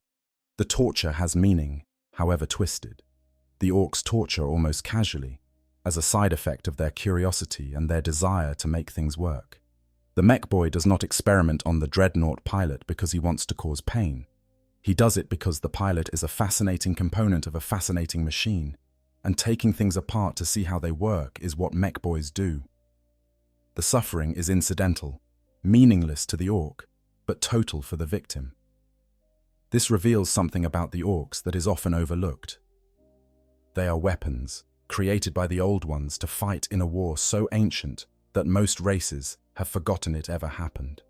The torture has meaning, however twisted. The Orks torture almost casually, as a side effect of their curiosity and their desire to make things work. The mech boy does not experiment on the Dreadnought pilot because he wants to cause pain. He does it because the pilot is a fascinating component of a fascinating machine, and taking things apart to see how they work is what mech boys do. The suffering is incidental, meaningless to the Ork, but total for the victim. This reveals something about the Orks that is often overlooked. They are weapons, created by the Old Ones to fight in a war so ancient that most races have forgotten it ever happened.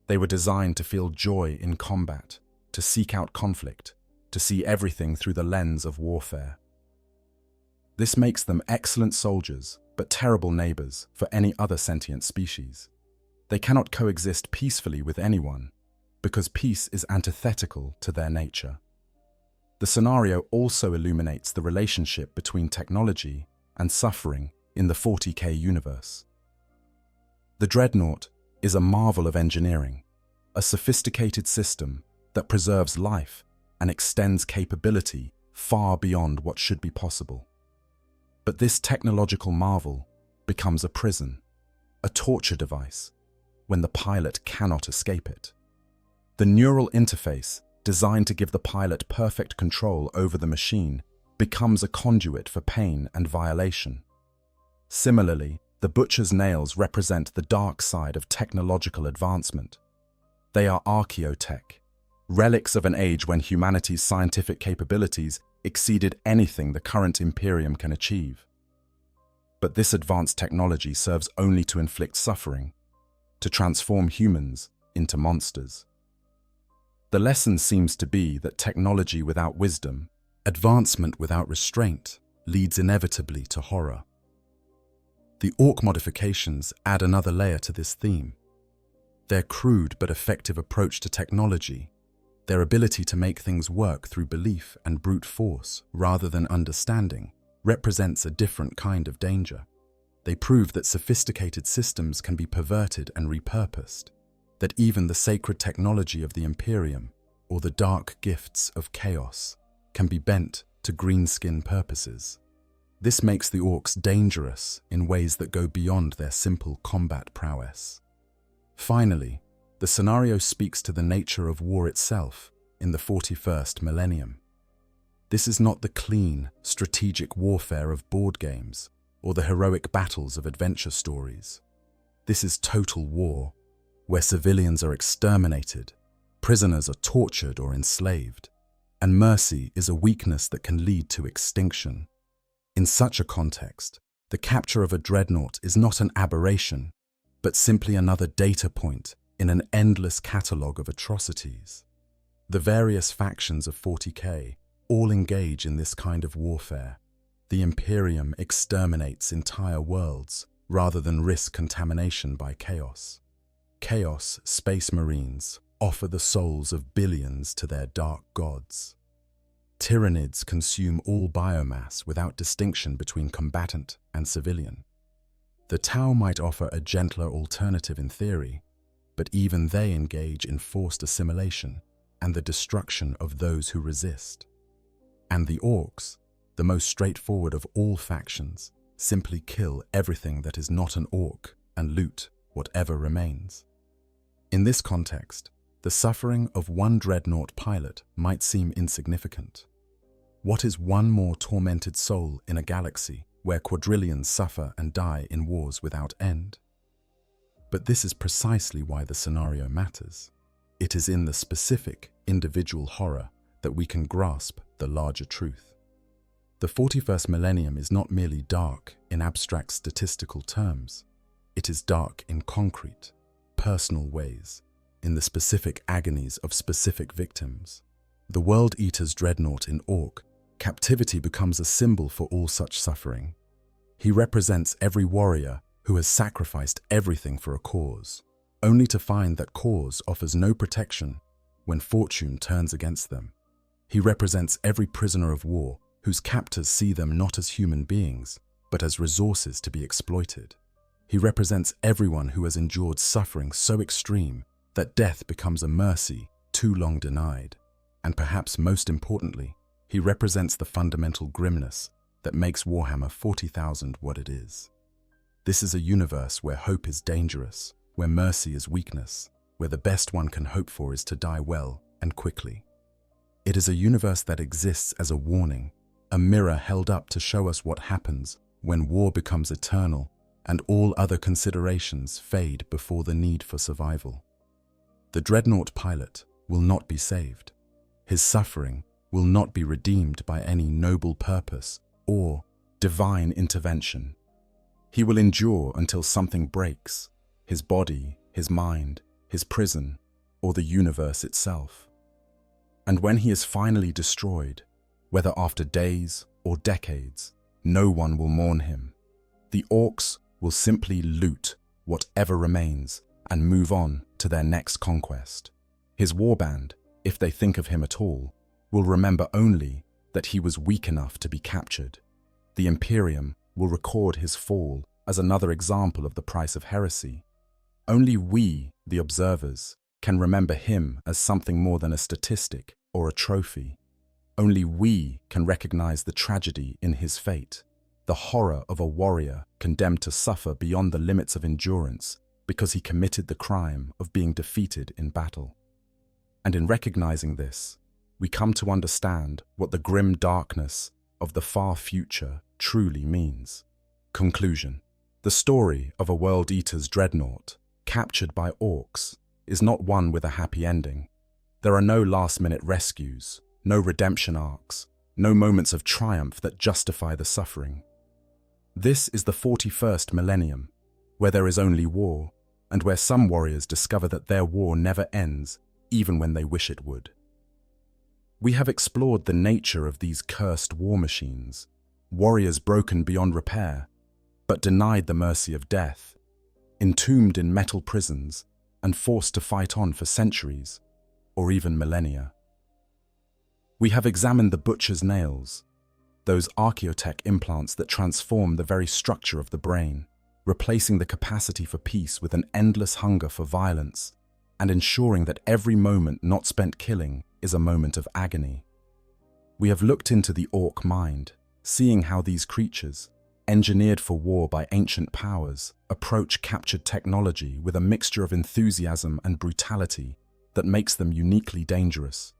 They were designed to feel joy in combat, to seek out conflict, to see everything through the lens of warfare. This makes them excellent soldiers, but terrible neighbors for any other sentient species. They cannot coexist peacefully with anyone, because peace is antithetical to their nature. The scenario also illuminates the relationship between technology and suffering in the 40k universe. The Dreadnought is a marvel of engineering, a sophisticated system that preserves life and extends capability far beyond what should be possible. But this technological marvel becomes a prison, a torture device, when the pilot cannot escape it. The neural interface, designed to give the pilot perfect control over the machine, becomes a conduit for pain and violation. Similarly, the butcher's nails represent the dark side of technological advancement. They are archaeotech, relics of an age when humanity's scientific capabilities exceeded anything the current Imperium can achieve. But this advanced technology serves only to inflict suffering, to transform humans into monsters. The lesson seems to be that technology without wisdom, advancement without restraint, leads inevitably to horror. The Ork modifications add another layer to this theme. Their crude but effective approach to technology, their ability to make things work through belief and brute force rather than understanding, represents a different kind of danger. They prove that sophisticated systems can be perverted and repurposed. that even the sacred technology of the Imperium, or the dark gifts of chaos, can be bent to greenskin purposes. This makes the Orks dangerous in ways that go beyond their simple combat prowess. Finally, the scenario speaks to the nature of war itself in the 41st millennium. This is not the clean, strategic warfare of board games or the heroic battles of adventure stories. This is total war, where civilians are exterminated, prisoners are tortured or enslaved, and mercy is a weakness that can lead to extinction. In such a context, the capture of a dreadnought is not an aberration, but simply another data point in an endless catalogue of atrocities. The various factions of 40k all engage in this kind of warfare. The Imperium exterminates entire worlds rather than risk contamination by chaos. Chaos Space Marines offer the souls of billions to their dark gods. Tyranids consume all biomass without distinction between combatant and civilian. The Tau might offer a gentler alternative in theory, but even they engage in forced assimilation and the destruction of those who resist. And the Orks, the most straightforward of all factions, simply kill everything that is not an Ork and loot whatever remains. In this context, the suffering of one dreadnought pilot might seem insignificant. What is one more tormented soul in a galaxy where quadrillions suffer and die in wars without end? But this is precisely why the scenario matters. It is in the specific, individual horror that we can grasp the larger truth. The 41st millennium is not merely dark in abstract statistical terms. It is dark in concrete, personal ways, in the specific agonies of specific victims. The World Eater's dreadnought in Ork captivity becomes a symbol for all such suffering. He represents every warrior who has sacrificed everything for a cause, only to find that cause offers no protection when fortune turns against them. He represents every prisoner of war whose captors see them not as human beings, but as resources to be exploited. He represents everyone who has endured suffering so extreme that death becomes a mercy too long denied. And perhaps most importantly, he represents the fundamental grimness that makes Warhammer 40,000 what it is. This is a universe where hope is dangerous, where mercy is weakness, where the best one can hope for is to die well and quickly. It is a universe that exists as a warning, a mirror held up to show us what happens when war becomes eternal and all other considerations fade before the need for survival. The dreadnought pilot will not be saved. His suffering will not be redeemed by any noble purpose or divine intervention. He will endure until something breaks, his body, his mind, his prison, or the universe itself. And when he is finally destroyed, whether after days or decades, no one will mourn him. The Orks will simply loot whatever remains and move on to their next conquest. His warband, if they think of him at all, will remember only that he was weak enough to be captured. The Imperium will record his fall as another example of the price of heresy. Only we, the observers, can remember him as something more than a statistic or a trophy. Only we can recognize the tragedy in his fate, the horror of a warrior condemned to suffer beyond the limits of endurance because he committed the crime of being defeated in battle. And in recognizing this, we come to understand what the grim darkness of the far future truly means. Conclusion. The story of a World Eater's dreadnought, captured by Orks, is not one with a happy ending. There are no last-minute rescues, no redemption arcs, no moments of triumph that justify the suffering. This is the 41st millennium, where there is only war, and where some warriors discover that their war never ends, even when they wish it would. We have explored the nature of these cursed war machines, warriors broken beyond repair, but denied the mercy of death, entombed in metal prisons and forced to fight on for centuries, or even millennia. We have examined the butcher's nails, those archaeotech implants that transform the very structure of the brain, replacing the capacity for peace with an endless hunger for violence, and ensuring that every moment not spent killing is a moment of agony. We have looked into the Ork mind, seeing how these creatures, engineered for war by ancient powers, approach captured technology with a mixture of enthusiasm and brutality that makes them uniquely dangerous.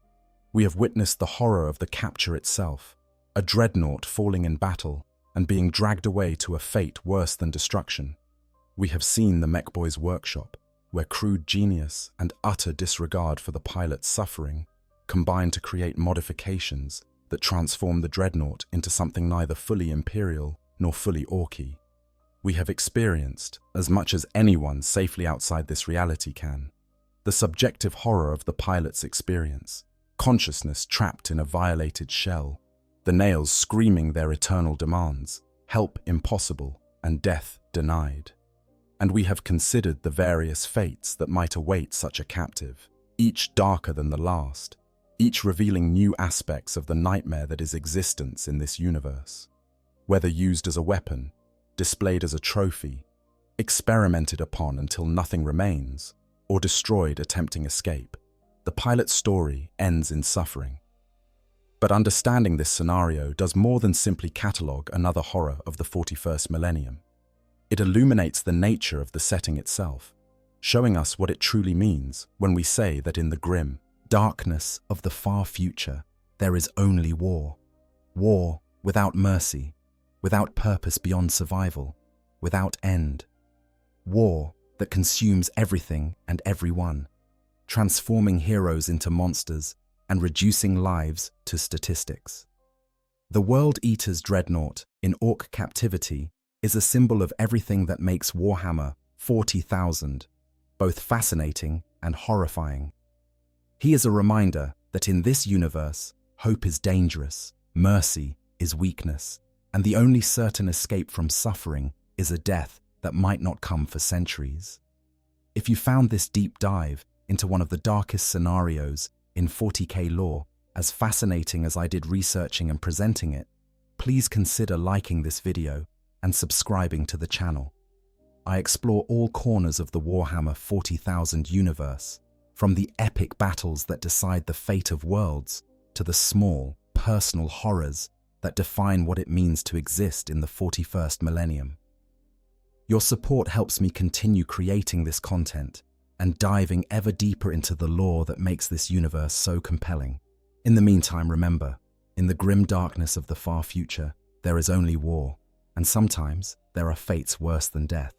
We have witnessed the horror of the capture itself, a dreadnought falling in battle and being dragged away to a fate worse than destruction. We have seen the mechboy's workshop, where crude genius and utter disregard for the pilot's suffering combine to create modifications that transform the dreadnought into something neither fully Imperial nor fully Orky. We have experienced, as much as anyone safely outside this reality can, the subjective horror of the pilot's experience, consciousness trapped in a violated shell, the nails screaming their eternal demands, help impossible and death denied. And we have considered the various fates that might await such a captive, each darker than the last, each revealing new aspects of the nightmare that is existence in this universe. Whether used as a weapon, displayed as a trophy, experimented upon until nothing remains, or destroyed attempting escape, the pilot's story ends in suffering. But understanding this scenario does more than simply catalogue another horror of the 41st millennium. It illuminates the nature of the setting itself, showing us what it truly means when we say that in the grim darkness of the far future, there is only war. War without mercy, without purpose beyond survival, without end. War that consumes everything and everyone, transforming heroes into monsters and reducing lives to statistics. The World Eater's Dreadnought in Ork captivity is a symbol of everything that makes Warhammer 40,000 both fascinating and horrifying. He is a reminder that in this universe, hope is dangerous, mercy is weakness, and the only certain escape from suffering is a death that might not come for centuries. If you found this deep dive into one of the darkest scenarios in 40k lore as fascinating as I did researching and presenting it, please consider liking this video and subscribing to the channel. I explore all corners of the Warhammer 40,000 universe, from the epic battles that decide the fate of worlds to the small, personal horrors that define what it means to exist in the 41st millennium. Your support helps me continue creating this content and diving ever deeper into the lore that makes this universe so compelling. In the meantime, remember, in the grim darkness of the far future, there is only war, and sometimes there are fates worse than death.